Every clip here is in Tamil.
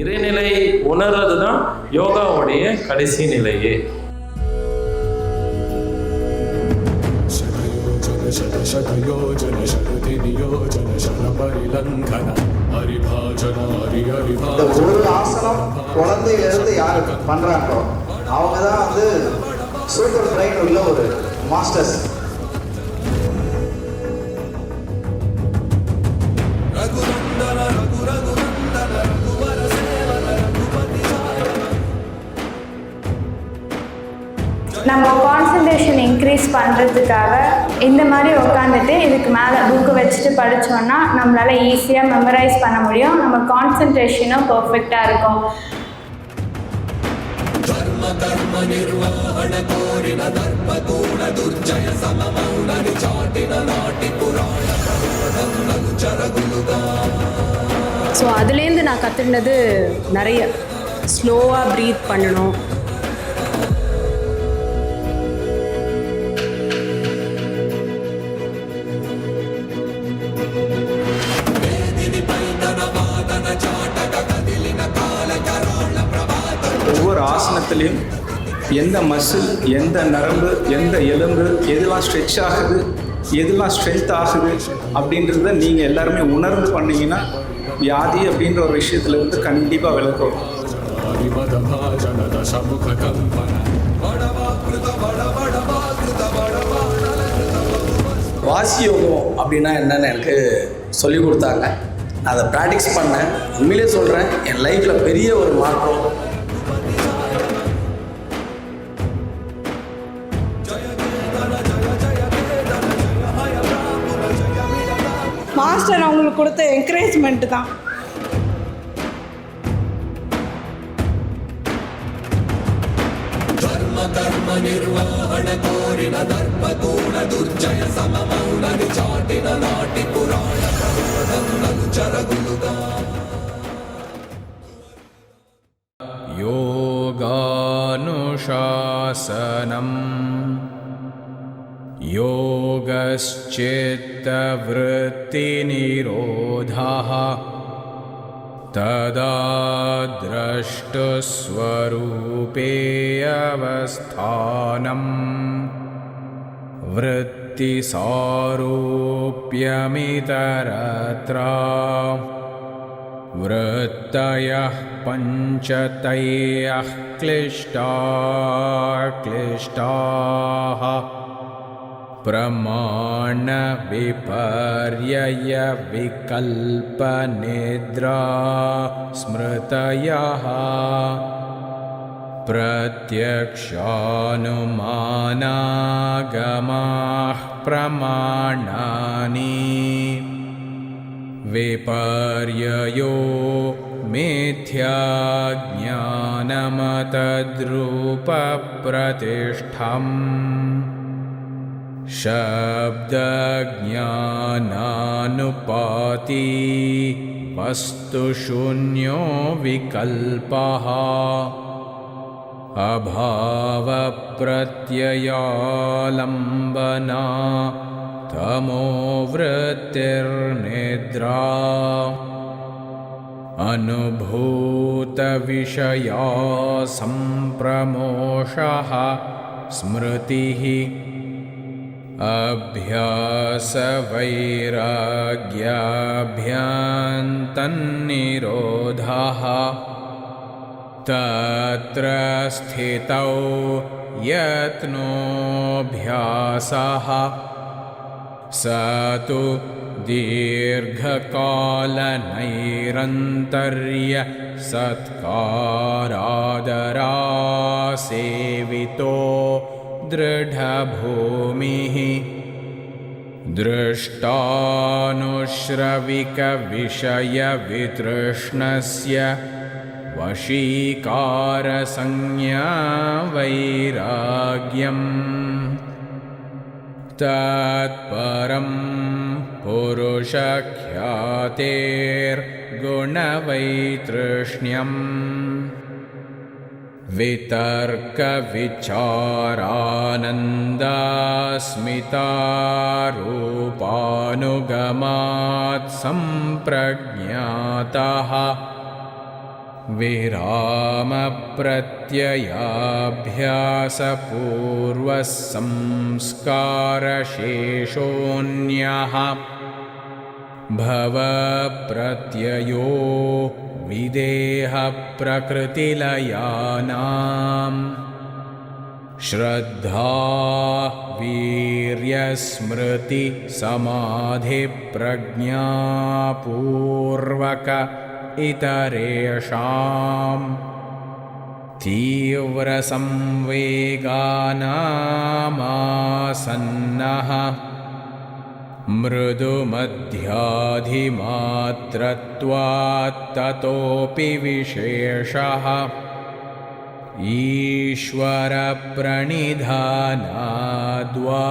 இறைநிலை உணர்றது தான் யோகாவுடைய கடைசி நிலையே. இந்த ஒரு ஆசனம் குழந்தையிலிருந்து யாரு பண்றாங்களோ அவங்க தான் வந்து சூப்பர் பிரைன் உள்ள ஒரு மாஸ்டர்ஸ். நம்ம கான்சன்ட்ரேஷன் இன்க்ரீஸ் பண்ணுறதுக்காக இந்த மாதிரி உட்காந்துட்டு இதுக்கு மேலே புக்கு வச்சுட்டு படித்தோன்னா நம்மளால் ஈஸியாக மெமரைஸ் பண்ண முடியும். நம்ம கான்சன்ட்ரேஷனும் பர்ஃபெக்டாக இருக்கும். ஸோ அதுலேருந்து நான் கற்றுக்கினது நிறைய. ஸ்லோவாக ப்ரீத் பண்ணணும், ஒவ்வொரு ஆசனத்திலையும் எந்த மசில், எந்த நரம்பு, எந்த எலும்பு, எதெல்லாம் ஸ்ட்ரெச் ஆகுது, எதெல்லாம் ஸ்ட்ரென்த் ஆகுது அப்படின்றத நீங்கள் எல்லாருமே உணர்ந்து பண்ணிங்கன்னா வியாதி அப்படின்ற ஒரு விஷயத்துலேருந்து கண்டிப்பாக விளக்கும். வாசி யோகம் அப்படின்னா என்னன்னு எனக்கு சொல்லிக் கொடுத்தாங்க. அதை ப்ராக்டிஸ் பண்ணேன். உண்மையிலே சொல்கிறேன், என் லைஃப்பில் பெரிய ஒரு மாற்றம். மாஸ்டர் அவங்களுக்கு கொடுத்த என்கரேஜ்மெண்ட் தான். யோகானுசாசனம் யோகஸ்சித்தவृत्तिनिरोधः तदा द्रष्टुस्वरूपेऽवस्थानं वृत्तिसारूप्यमितरत्र वृत्तयः पञ्चतयः क्लिष्टाः प्रमाणविपर्ययविकल्पनिद्रा स्मृतयः प्रत्यक्षानुमानागमाः प्रमाणानि विपर्ययो मिथ्याज्ञानमतद्रूपप्रतिष्ठम् शब्दज्ञानानुपाती वस्तुशून्यो विकल्पः अभावप्रत्ययालम्बना तमोवृत्तिर्निद्रा अनुभूतविषया सम्प्रमोषः स्मृतिः अभ्यासवैराग्याभ्यान्तन्निरोधः तत्र स्थितौ यत्नोऽभ्यासः स तु दीर्घकालनैरन्तर्य सत्कारादरासेवितो दृढभूमिः दृष्टानुश्रविकविषयवितृष्णस्य वशीकारसंज्ञा वैराग्यम् तत्परं पुरुषख्यातेर्गुणवैतृष्ण्यम् वितर्कविचारानन्दास्मितारूपानुगमात् सम्प्रज्ञातः विरामप्रत्ययाभ्यासपूर्वः संस्कारशेषोऽन्यः भवप्रत्ययो विदेहप्रकृतिलयानाम् श्रद्धा वीर्यस्मृति समाधिप्रज्ञापूर्वक इतरेषाम् तीव्रसंवेगानामासन्नः मृदुमध्याधिमात्रत्वात्ततोऽपि विशेषः ईश्वरप्रणिधानाद्वा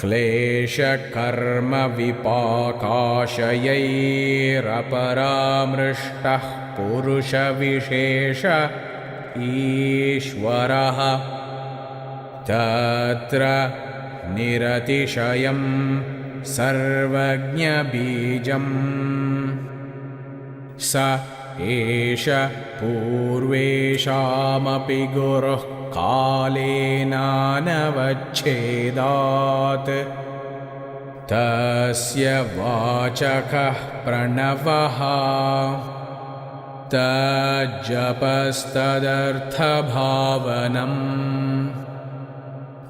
क्लेशकर्मविपाकाशयैरपरामृष्टः पुरुषविशेष ईश्वरः तत्र निरतिशयं सर्वज्ञबीजम् स एष पूर्वेषामपि गुरुः कालेनानवच्छेदात् तस्य वाचकः प्रणवः तज्जपस्तदर्थभावनम्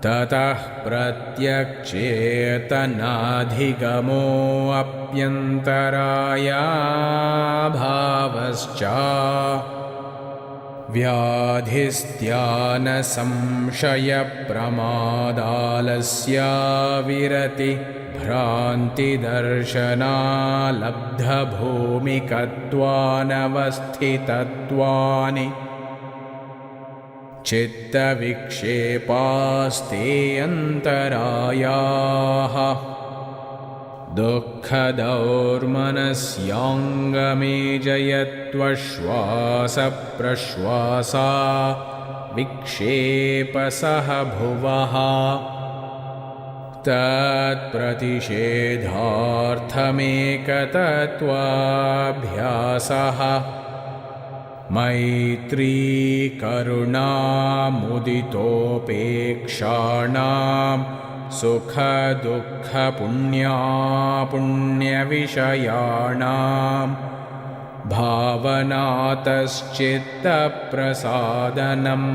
ततः प्रत्यक्षेतनाधिगमोऽप्यन्तरायाभावश्च व्याधिस्त्यानसंशयप्रमादालस्या विरति भ्रान्तिदर्शनालब्धभूमिकत्वानवस्थितत्वानि चित्तविक्षेपास्ते अन्तरायाः दुःखदौर्मनस्याङ्गमे जयत्वश्वासप्रश्वासा विक्षेपसह भुवः तत्प्रतिषेधार्थमेकतत्त्वाभ्यासः मैत्री करुणामुदितोपेक्षाणां सुखदुःखपुण्यापुण्यविषयाणां भावनातश्चित्तप्रसादनम्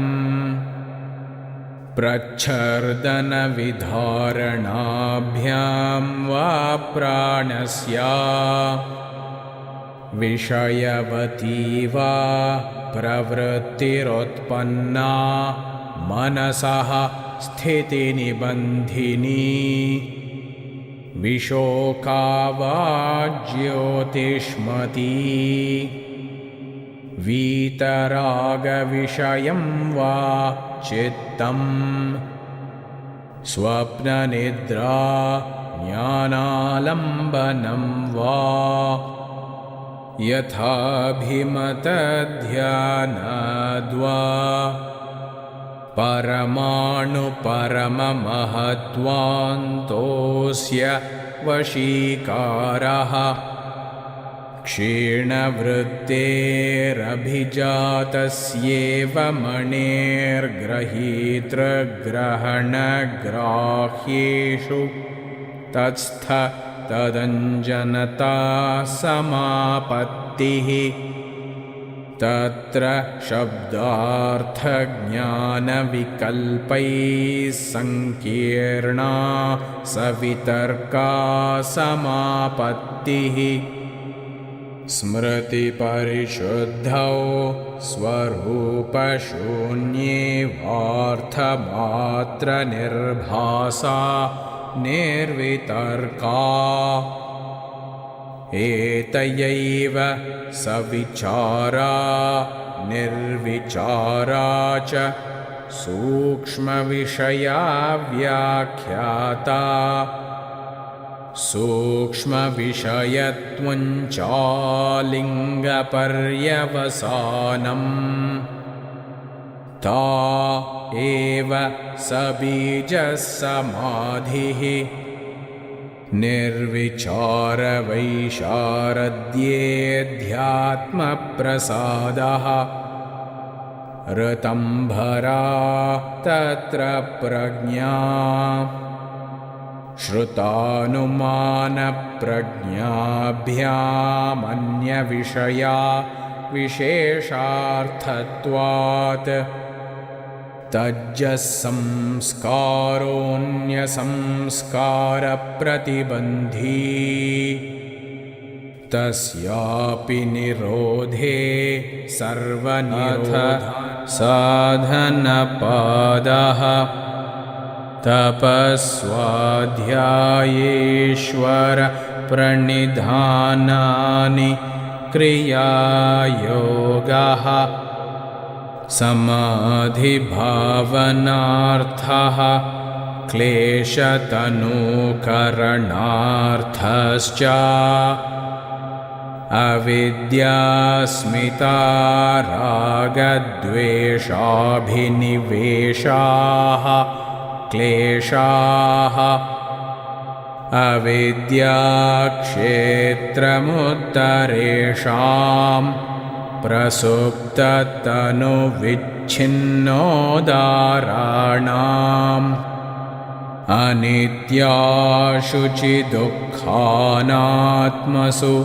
प्रच्छर्दनविधारणाभ्यां वा प्राणस्य विषयवती वा प्रवृत्तिरुत्पन्ना मनसः स्थितिनिबन्धिनी विशोका वा ज्योतिष्मती वीतरागविषयं वा चित्तम् स्वप्ननिद्रा ज्ञानालम्बनं वा यथाभिमतध्यानाद्वा परमाणुपरममहत्वान्तोऽस्य वशीकारः क्षीणवृत्तेरभिजातस्येव मणेर्गृहीतृग्रहणग्राह्येषु तत्स्थ तदञ्जनता समापत्तिः तत्र शब्दार्थज्ञानविकल्पैः सङ्कीर्णा सवितर्का समापत्तिः स्मृतिपरिशुद्धौ स्वरूपशून्येवार्थमात्रनिर्भासा निर्वितर्का एतयैव सविचारा निर्विचारा च सूक्ष्मविषया व्याख्याता सूक्ष्मविषयत्वञ्चालिङ्गपर्यवसानम् ता एव सबीजः समाधिः निर्विचारवैशारद्येऽध्यात्मप्रसादः ऋतम्भरा तत्र प्रज्ञा श्रुतानुमानप्रज्ञाभ्यामन्यविषया विशेषार्थत्वात् तज्जसंस्कारोऽन्यसंस्कारप्रतिबन्धी तस्यापि निरोधे सर्वनिरोध साधनपादः तपस्वाध्यायेश्वर प्रणिधानानि क्रियायोगः समाधिभावनार्थः क्लेशतनूकरणार्थश्च अविद्यास्मिता रागद्वेषाभिनिवेशाः क्लेशाः अविद्याक्षेत्रमुत्तरेषां प्रसुप्ततनुविच्छिन्नोदाराणाम् अनित्याशुचिदुःखानात्मसु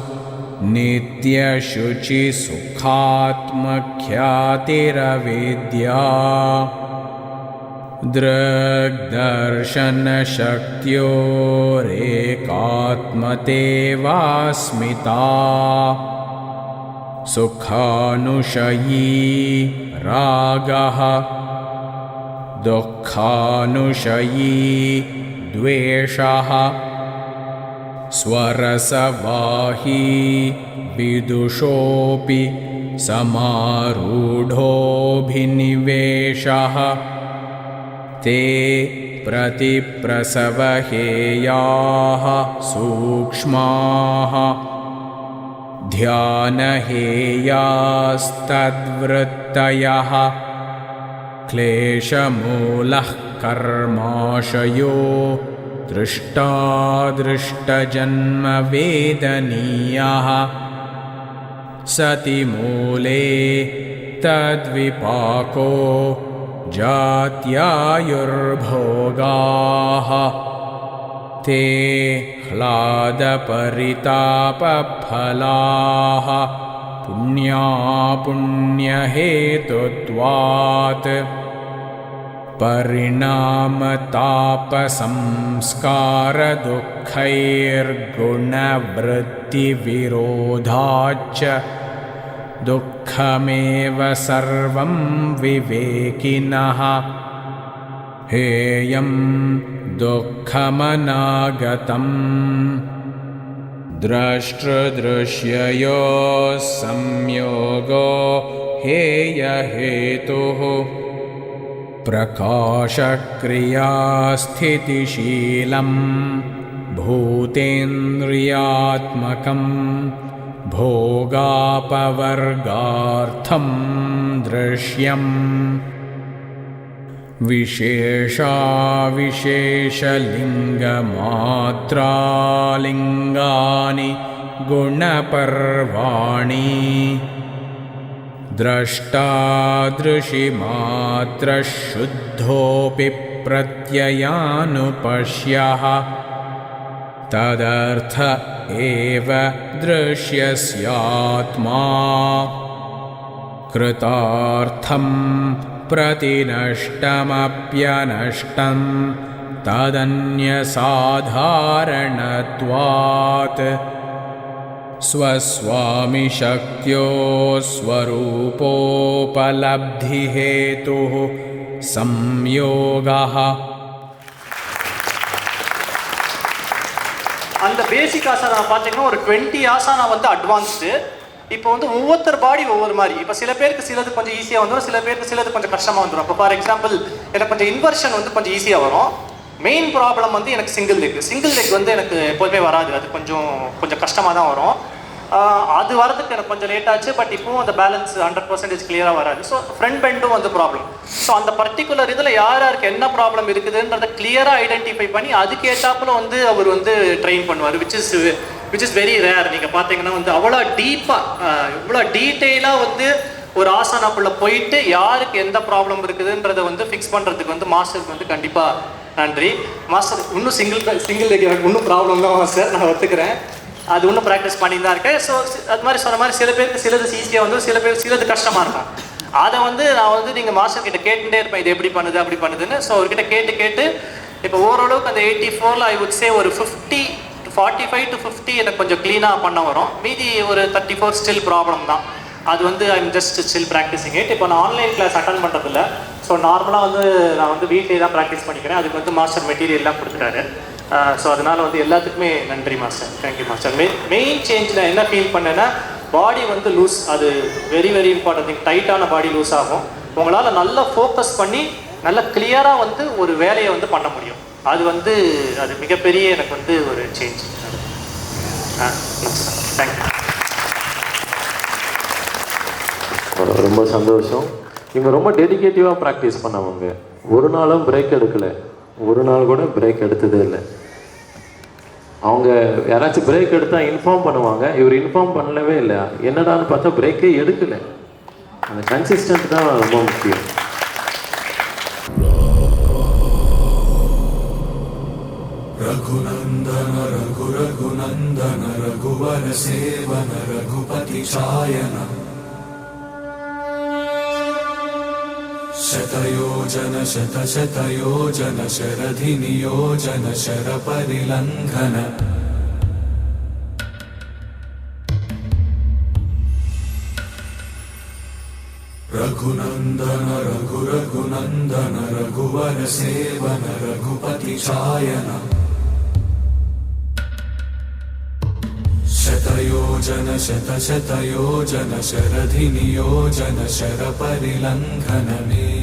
नित्यशुचिसुखात्मख्यातिरविद्या दृग्दर्शनशक्त्योरेकात्मतेवास्मिता सुखानुशयी रागः दुःखानुशयी द्वेषः स्वरसवाही विदुषोऽपि समारूढोऽभिनिवेशः ते प्रतिप्रसवहेयाः सूक्ष्माः ध्यानहेयास्तद्वृत्तयः क्लेशमूलः कर्माशयो दृष्टादृष्टजन्मवेदनीयः सति मूले तद्विपाको जात्यायुर्भोगाः ते ह्लादपरितापफलाः पुण्यापुण्यहेतुत्वात् परिणामतापसंस्कारदुःखैर्गुणवृत्तिविरोधाच्च दुःखमेव सर्वं विवेकिनः हेयं दुःखमनागतम् द्रष्टृदृश्ययोः संयोगो हेयहेतुः प्रकाशक्रियास्थितिशीलं भूतेन्द्रियात्मकं भोगापवर्गार्थं दृश्यम् विशेषाविशेषलिङ्गमात्रालिङ्गानि गुणपर्वाणि द्रष्टादृशिमात्रशुद्धोऽपि प्रत्ययानुपश्यः तदर्थ एव दृश्यस्यात्मा कृतार्थं प्रतिनष्टमप्यनष्टं तदन्यसाधारणत्वात् स्वस्वामिशक्त्यो स्वरूपोपलब्धिहेतुः संयोगः. அந்த பேசிக் ஆசனா பார்த்தீங்கன்னா ஒரு 20 ஆசனா வந்து அட்வான்ஸ்டு. இப்போ வந்து ஒவ்வொருத்தர் பாடி ஒவ்வொரு மாதிரி. இப்போ சில பேருக்கு சிலது கொஞ்சம் ஈஸியாக வந்துடும், சில பேருக்கு சிலது கொஞ்சம் கஷ்டமாக வந்துடும். இப்போ ஃபார் எக்ஸாம்பிள் எனக்கு கொஞ்சம் இன்வர்ஷன் வந்து கொஞ்சம் ஈஸியாக வரும். மெயின் ப்ராப்ளம் வந்து எனக்கு சிங்கிள் லெக் வந்து எனக்கு எப்போதுமே வராது, அது கொஞ்சம் கஷ்டமாக தான் வரும். அது வரதுக்கு எனக்கு கொஞ்சம் லேட் ஆச்சு. பட் இப்போவும் அந்த பேலன்ஸ் 100% கிளியராக வராது. ஸோ ஃப்ரண்ட் பெண்டும் வந்து ப்ராப்ளம். ஸோ அந்த பர்டிகுலர் இதில் யார் யாருக்கு என்ன ப்ராப்ளம் இருக்குதுன்றதை கிளியராக ஐடென்டிஃபை பண்ணி அதுக்கு ஏற்றாப்புல வந்து அவர் வந்து ட்ரெயின் பண்ணுவார். Which is very rare. நீங்கள் பார்த்தீங்கன்னா வந்து அவ்வளோ டீப்பாக இவ்வளோ டீட்டெயிலாக வந்து ஒரு ஆசனாக்குள்ளே போயிட்டு யாருக்கு எந்த ப்ராப்ளம் இருக்குதுன்றதை வந்து ஃபிக்ஸ் பண்ணுறதுக்கு வந்து மாஸ்டருக்கு வந்து கண்டிப்பாக நன்றி. மாஸ்டர் இன்னும் சிங்கிள் லெக் எனக்கு இன்னும் ப்ராப்ளம் தான் மாஸ்டர், நான் ஒத்துக்கிறேன். அது இன்னும் ப்ராக்டிஸ் பண்ணி தான் இருக்கேன். ஸோ அது மாதிரி சொன்ன மாதிரி சில பேருக்கு சிலது ஈஸியாக வந்து சில பேருக்கு சிலது கஷ்டமாக இருக்கும். அதை வந்து நான் வந்து நீங்கள் மாஸ்டர் கிட்ட கேட்டுகிட்டே இருப்பேன், இது எப்படி பண்ணுது அப்படி பண்ணுதுன்னு. ஸோ அவர்கிட்ட கேட்டு இப்போ ஓரளவுக்கு அந்த 84 ஐ வுட் சே ஒரு 45 to 50 எனக்கு கொஞ்சம் க்ளீனாக பண்ண வரும். மீதி ஒரு 34 ஸ்டில் ப்ராப்ளம் தான். அது வந்து I'm just still practising it. இப்போ நான் ஆன்லைன் கிளாஸ் அட்டன் பண்ணுறதில்ல. ஸோ நார்மலாக வந்து நான் வந்து வீட்டிலே தான் ப்ராக்டிஸ் பண்ணிக்கிறேன். அதுக்கு வந்து மாஸ்டர் மெட்டீரியல்லாம் கொடுத்துட்டாரு. ஸோ அதனால் வந்து எல்லாத்துக்குமே நன்றி மாஸ்டர். Thank you master. மெயின் சேஞ்சில் என்ன ஃபீல் பண்ணேன்னா பாடி வந்து லூஸ், அது வெரி வெரி இம்பார்ட்டன்ட் திங். டைட்டான பாடி லூஸ் ஆகும். உங்களால் நல்லா ஃபோக்கஸ் பண்ணி நல்லா கிளியராக வந்து ஒரு வேலையை வந்து பண்ண முடியும். அது வந்து அது மிகப்பெரிய எனக்கு வந்து ஒரு சேஞ்ச். தேங்க்யூ. ரொம்ப சந்தோஷம். இவங்க ரொம்ப டெடிகேட்டிவாக ப்ராக்டிஸ் பண்ணவங்க. ஒரு நாளும் பிரேக் எடுக்கலை, ஒரு நாள் கூட பிரேக் எடுத்ததே இல்லை. அவங்க யாராச்சும் பிரேக் எடுத்தால் இன்ஃபார்ம் பண்ணுவாங்க, இவர் இன்ஃபார்ம் பண்ணவே இல்லை. என்னடான்னு பார்த்தா பிரேக்கே எடுக்கலை. அந்த கன்சிஸ்டன்ட் தான் ரொம்ப முக்கியம். ரகுநந்தன ரகு ரகுநந்தன ரகுவர சேவன ரகுபதி சாயன शतयोजन शतशतयोजन शरधि नियोजन शर परिलंघन रघुनंदन रघु रघुनंदन रघुवर सेवन रघुपति चायन शतयोजन शतशतयोजन शरधि नियोजन शर परिलंघन में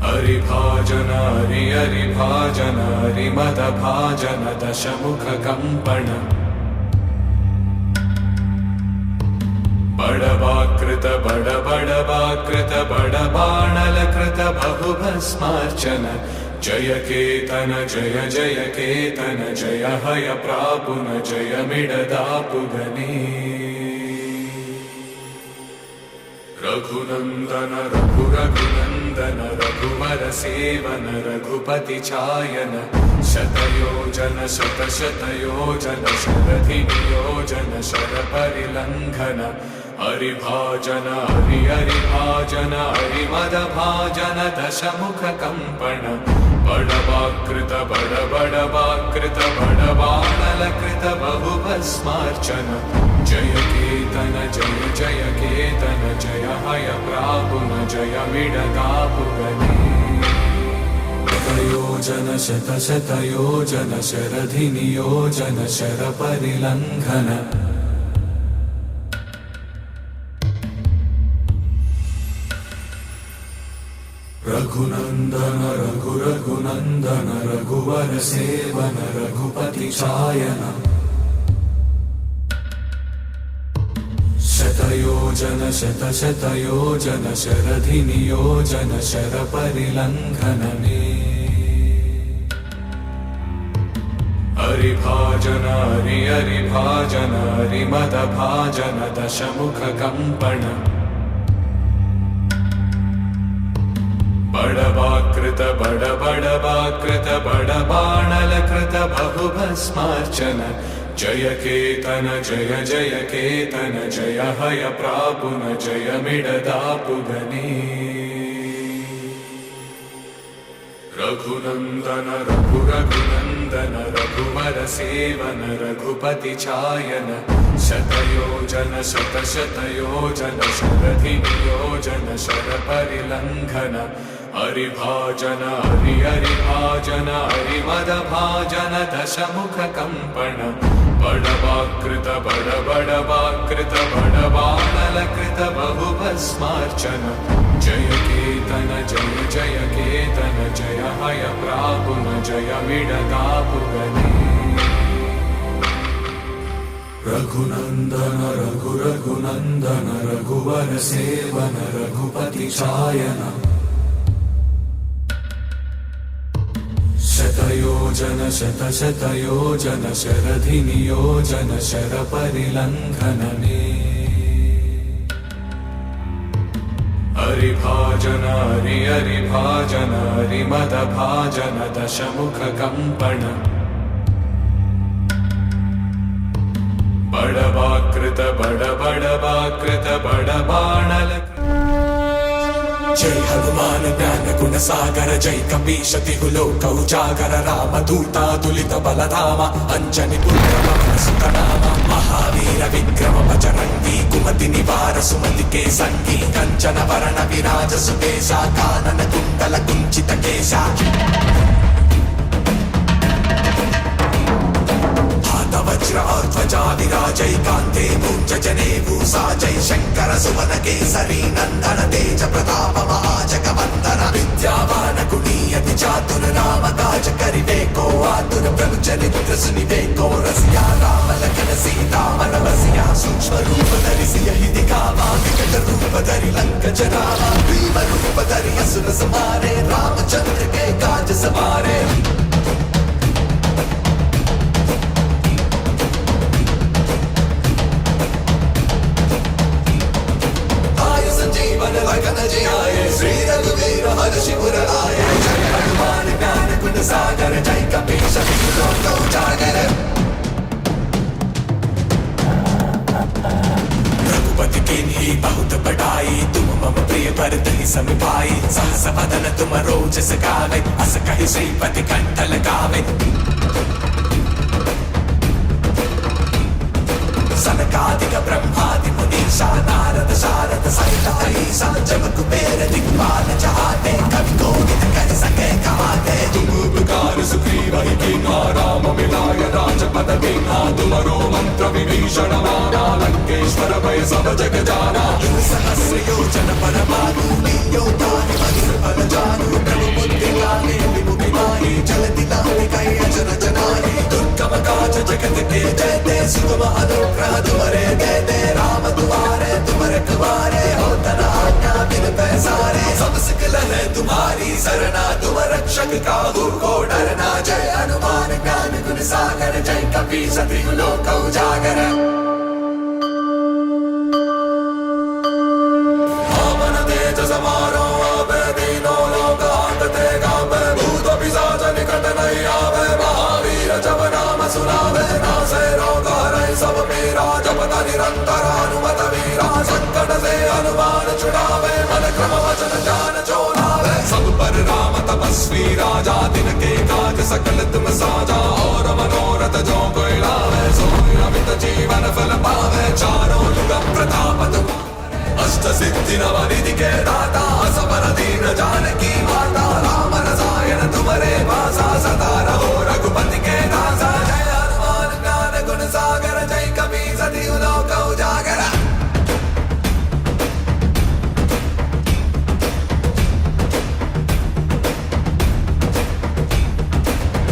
हरिभाजन हरि हरिभाजन हरिमद भाजन दशमुख कंपन बड़वाकृत बड़ बड़वाकृत बड़बाणलकृत बहुभस्मार्चन जय केतन जय जय केतन जय हय प्रापुन जय मिडदापुगने रघुनंदन रघु रघुनंदन रघुवर सेवन रघुपति चायन शतयोजन शतशतयोजन शरधि नियोजन शर परिलंघन हरिभाजन हरि हरिभाजन हरिमद भाजन दशमुख कंपन बड़वाकृत बड़ बड़वाकृत बड़बाणलकृत बहुभस्मार्चन जय केतन जय जय केतन जय हय प्रापुन जय मिडदापुगने शतयोजन शतशतयोजन शरधि नियोजन शर परिलंघन रघुनंदन रघु रघुनंदन रघुवर सेवन रघुपति चायन शतयोजन शतशतयोजन शरधि नियोजन शर परिलंघन में हरिभाजन हरि हरिभाजन हरिमद भाजन दशमुख कंपन बड़वाकृत बड़ बड़वाकृत बड़बाणलकृत बहुभस्मार्चन जय केतन जय जय केतन जय हय प्रापुन जय मिडदापुगने रघुनंदन रघु रघुनंदन रघुवर सेवन रघुपति चायन शतयोजन शतशतयोजन शरधि नियोजन शर परिलंघन हरिभाजन हरि हरिभाजन हरिमद भाजन दशमुख कंपन बड़वाकृत बड़ बड़वाकृत बड़बाणलकृत बहुभस्मार्चन जय केतन जय जय केतन जय हय प्रापुन जय मिडदापुगने रघुनन्दन रघु रघुनन्दन रघुवर सेवन रघुपति चायन शतयोजन शतशतयोजन शरधि नियोजन शरपरिलङ्घनने हरिभाजन हरि हरिभाजन हरिमदभाजन दशमुख कंपन बड़बाकृत बड़बाकृत बड़बाणल जय हनुमान ज्ञान गुण सागर जय कपीश तिहु लोक उजागर राम दूता तुलित बलधामा अंजनी पुत्र पवन सुत नामा महावीर विक्रम बजरंगी कुमति निवार सुमति के संगी कंचन वरण विराज सुकेशा कानन कुंडल कुंचित केशा वज्र और ध्वजा विराजय कांते भूज जने भूषा जय शंकर सुवन केसरी नंदन तेज प्रताप महाजगवंदन विद्यावान गुणीयति चातुर राम काज करिवे को आतुर प्रभु चरित्र सुनिवे को रसिया राम लखन सीता मन बसिया सूक्ष्म रूप धरि सियहि दिखावा विकट रूप धरि लंक जरावा भीम रूप धरि असुर संहारे रामचंद्र के काज सवारे श्री रघुवीर हर्षि पुर आए जय हनुमान ज्ञान गुण सागर जय कपीश तिहु लोक उजागर रघुपति कीन्ही बहुत बड़ाई तुम मम प्रिय भरत ही सम भाई सहस वदन तुम रोजस गावे अस कहि श्रीपति कंठ लगावे सनकादिक ब्रह्मादि मुनीषा नारद शारद सहित अहीसा जब कुबेर दिक्पाल चाहते कवि कोविद कर सके कहाते तुम उपकार सुग्रीव ही कीन्हा राम मिलाय राजपद दीन्हा तुमरो मंत्र विभीषण माना लंकेश्वर भय सब जग जाना युग सहस्र योजन पर भानु लील्योता मधुर फल जानू प्रभु बुद्धि लाने विमुखि माही जलति लाने कई अजर जनाने दुर्गम काज जगत के जयते सुगम अनुग्रह तुम्हारे देते राम तुम्हारे तुम रखवारे हो तना आज्ञा बिन पैसारे सब सिकल है तुम्हारी सरना तुम रक्षक काहू को डरना जय हनुमान ज्ञान गुण सागर जय कपीश तिहु लोक उजागर पवन तेज समारो आवे दीनो लोक हांकते कांपे भूत पिशाच निकट नहीं आवे महावीर जब नाम सुनावे नासे रोग हरै सब पीरा जपत निरंतर हनुमत वीरा संकट से हनुमान छुड़ावे मन क्रम वचन ध्यान जो लावे सब पर राम तपस्वी राजा दिन के काज सकल तुम साजा और मनोरथ जो कोई लावे सोई अमित जीवन फल पावे चारों युग प्रताप तुम्हारे अष्ट सिद्धि नव निधि के दाता असबर दीन जानकी माता राम रसायन तुम्हारे पासा सदा रहो रघुपति के दासा जय हनुमान ज्ञान गुण सागर जय कपीश तिहु लोक उजागर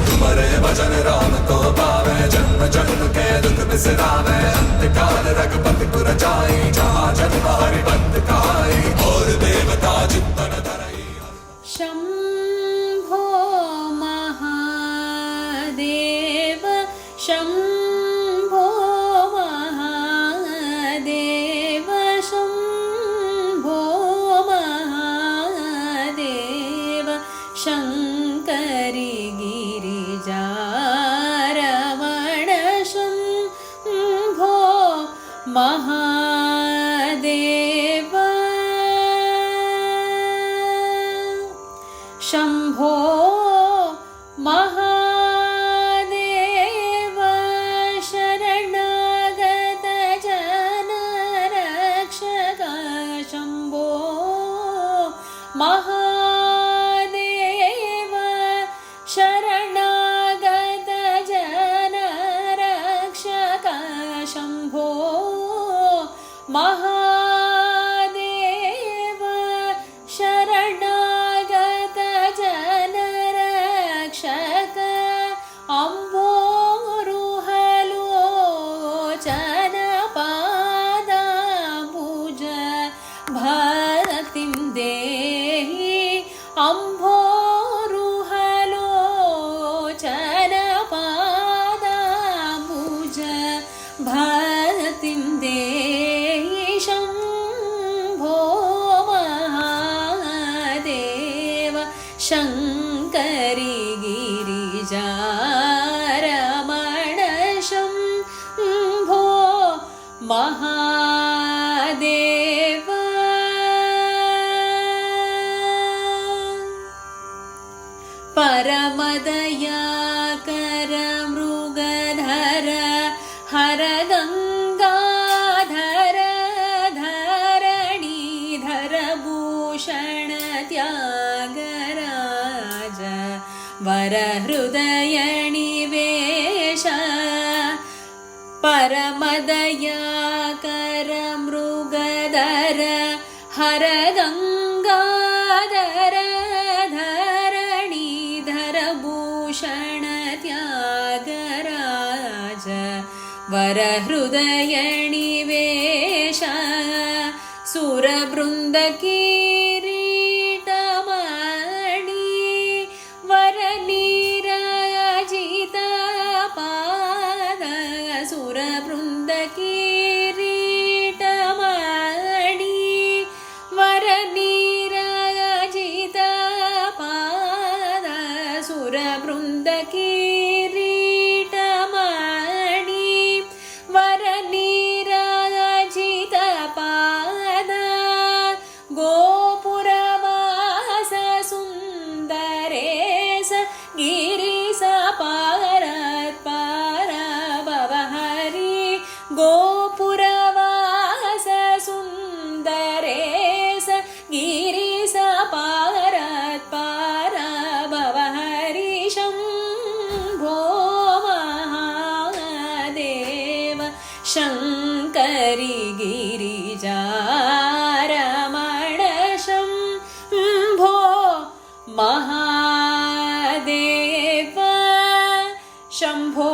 तुम्हारे भजन राम को पावे जन्म जन्म के दुख बिसरावे अंत काल रघुपति पुर जाई जहाँ जन्म हरि भक्त काई और देवता चित्तन धरई शंभो महादेव शंभो महादेव शंभो महादेव शंकरी गिरिजारमण शंभो महादेव शंभो महादेव शरणागत जन रक्षक शंभो महादेव शरणागत जन रक्षक शंभो शम्भो महादेव परमदयाकर मृगधर हर गंगाधर धरणीधर भूषण त्यागराज वरहृदय निवेश परमदयाकर मृगधर हर गंगाधर धरणीधर भूषण त्यागराज वरहृदय निवेश सुरवृन्द किरीटमणि वरनीराजित पाद सुरवृन्द किरीटमणि वरनीराजित पाद सुरवृन्द किरीटमणि वरनीराजित पाद गोपुरवास सुन्दरेश गिरीश पारत्पार भवहरि गोपुरवास सुन्दरेश गिरीश पारत्पार भवहरि शम्भो महादेव शङ्करि गिरिजारमण शम्भो महादेव शम्भो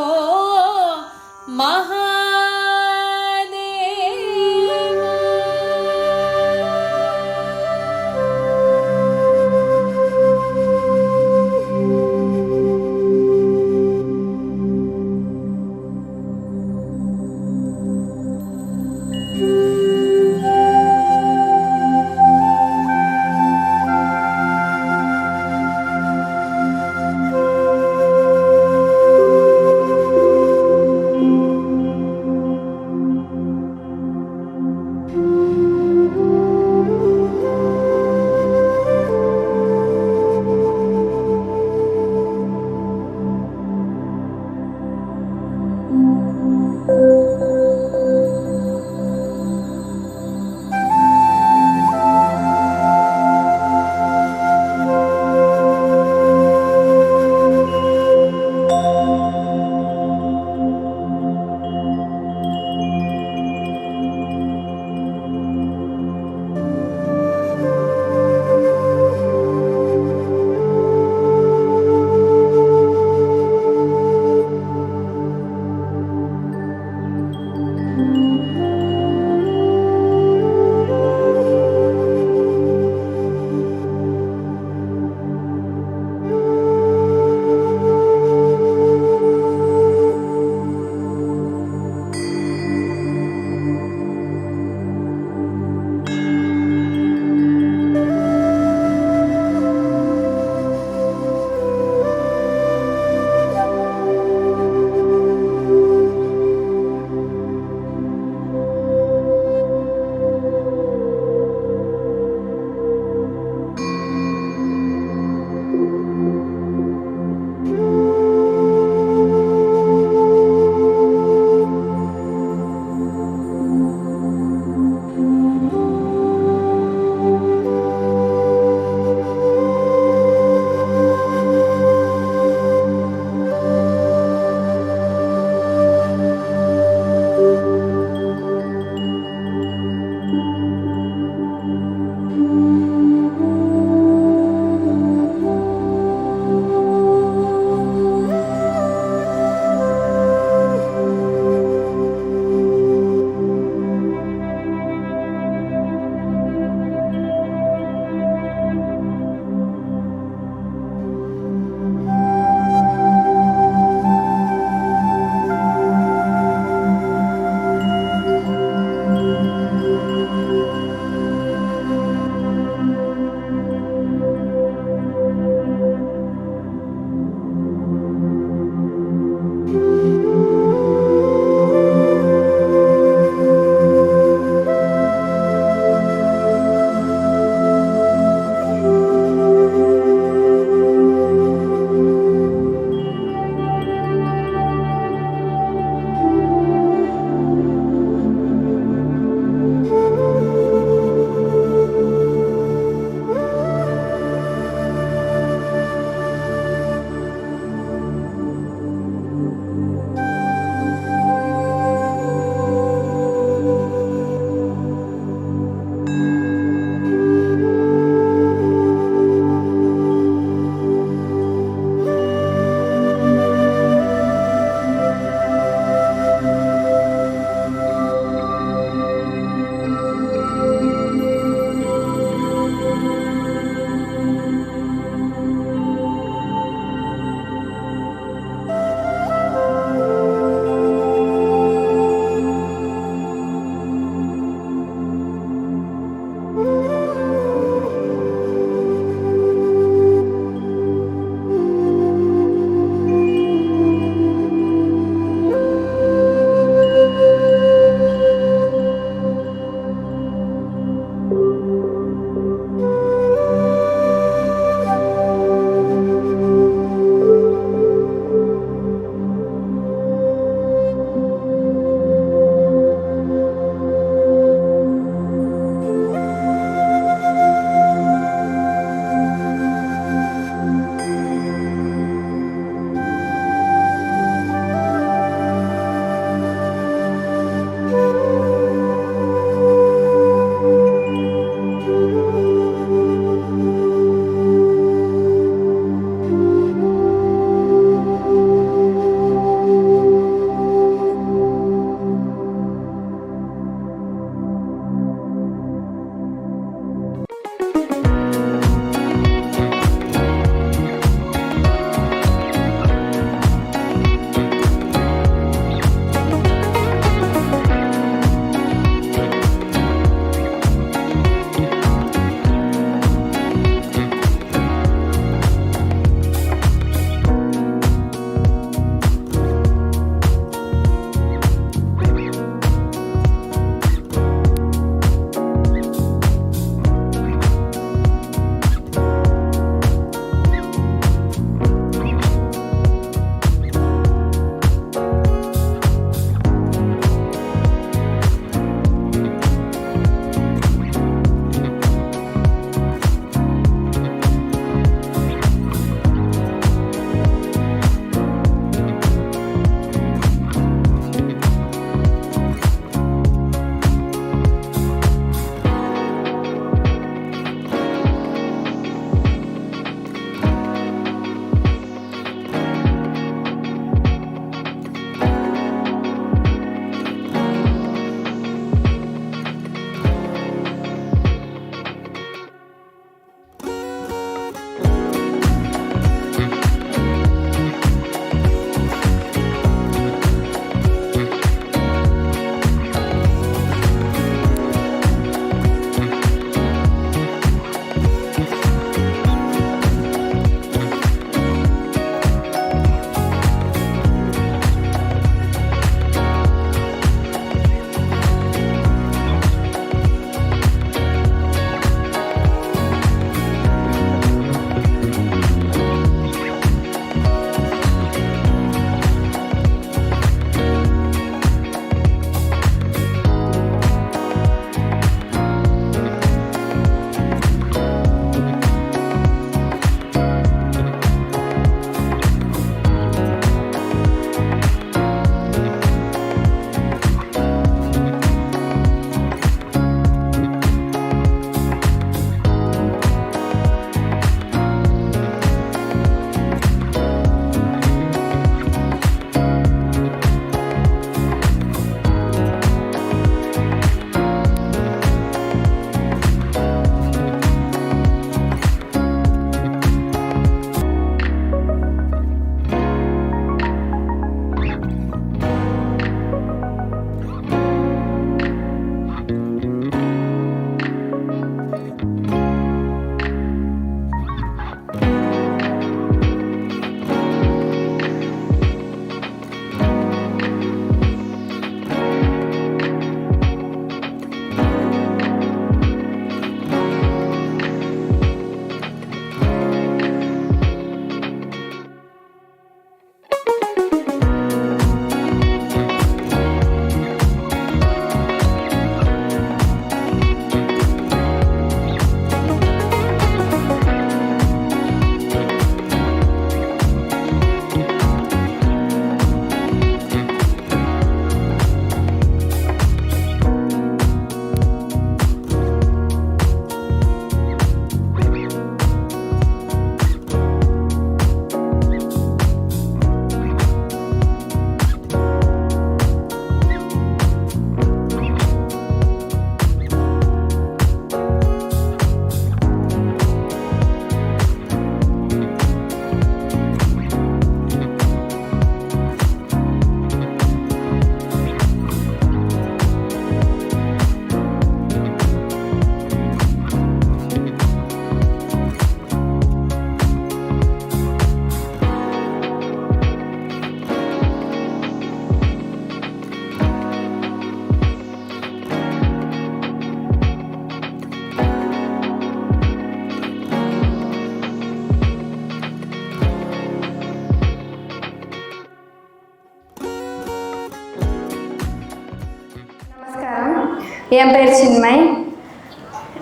என் பேர் சின்மய்.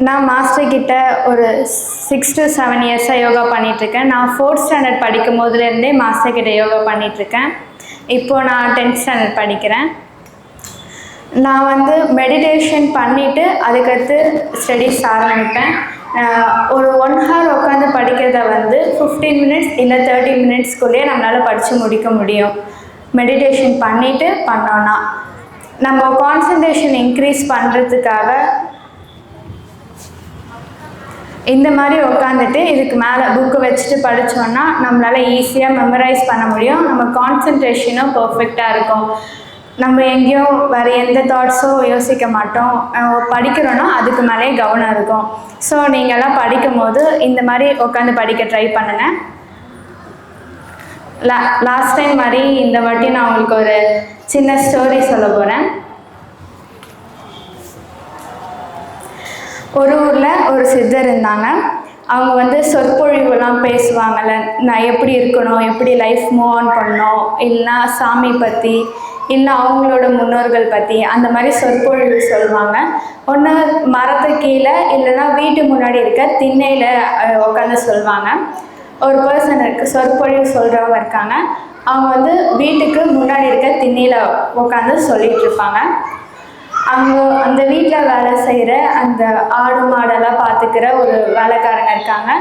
நான் மாஸ்டர் கிட்ட ஒரு 6 to 7 இயர்ஸாக யோகா பண்ணிகிட்ருக்கேன். நான் 4th ஸ்டாண்டர்ட் படிக்கும் போதுலேருந்தே மாஸ்டர் கிட்ட யோகா பண்ணிகிட்ருக்கேன். இப்போது நான் 10th ஸ்டாண்டர்ட் படிக்கிறேன். நான் வந்து மெடிடேஷன் பண்ணிவிட்டு அதுக்கடுத்து ஸ்டடீஸ் ஆரம்பிப்பேன். ஒரு 1 hour உட்காந்து படிக்கிறத வந்து 15 minutes இல்லை 30 minutesக்குள்ளேயே நம்மளால் படித்து முடிக்க முடியும். மெடிடேஷன் பண்ணிவிட்டு பண்ணோன்னா நம்ம கான்சன்ட்ரேஷன் இன்க்ரீஸ் பண்ணுறதுக்காக இந்த மாதிரி உட்காந்துட்டு இதுக்கு மேலே புக்கு வச்சுட்டு படித்தோன்னா நம்மளால் ஈஸியாக மெமரைஸ் பண்ண முடியும். நம்ம கான்சன்ட்ரேஷனும் பர்ஃபெக்டாக இருக்கும். நம்ம எங்கேயும் வேறு எந்த தாட்ஸும் யோசிக்க மாட்டோம். படிக்கிறோன்னா அதுக்கு மேலே கவனம் இருக்கும். ஸோ நீங்கள்லாம் படிக்கும் போது இந்த மாதிரி உட்காந்து படிக்க ட்ரை பண்ணுங்கள். லாஸ்ட் டைம் மாதிரி இந்த வாட்டி நான் உங்களுக்கு ஒரு சின்ன ஸ்டோரி சொல்ல போகிறேன். ஒரு ஊரில் ஒரு சித்தர் இருந்தாங்க. அவங்க வந்து சொற்பொழிவுலாம் பேசுவாங்கள்ல, நான் எப்படி இருக்கணும், எப்படி லைஃப் மூவ் ஆன் பண்ணணும், இல்லைனா சாமி பற்றி, இல்லை அவங்களோட முன்னோர்கள் பற்றி அந்த மாதிரி சொற்பொழிவு சொல்லுவாங்க. ஒன்று மரத்து கீழே இல்லைன்னா வீட்டு முன்னாடி இருக்க திண்ணையில் உட்காந்து சொல்லுவாங்க. ஒரு பர்சன் சொற்பொழிவு சொல்கிறவங்க இருக்காங்க. அவங்க வந்து வீட்டுக்கு முன்னாடி இருக்க திண்ணையில் உட்காந்து சொல்லிகிட்டு இருப்பாங்க. அவங்க அந்த வீட்டில் வேலை செய்கிற அந்த ஆடு மாடெல்லாம் பார்த்துக்கிற ஒரு வேலைக்காரங்க இருக்காங்க.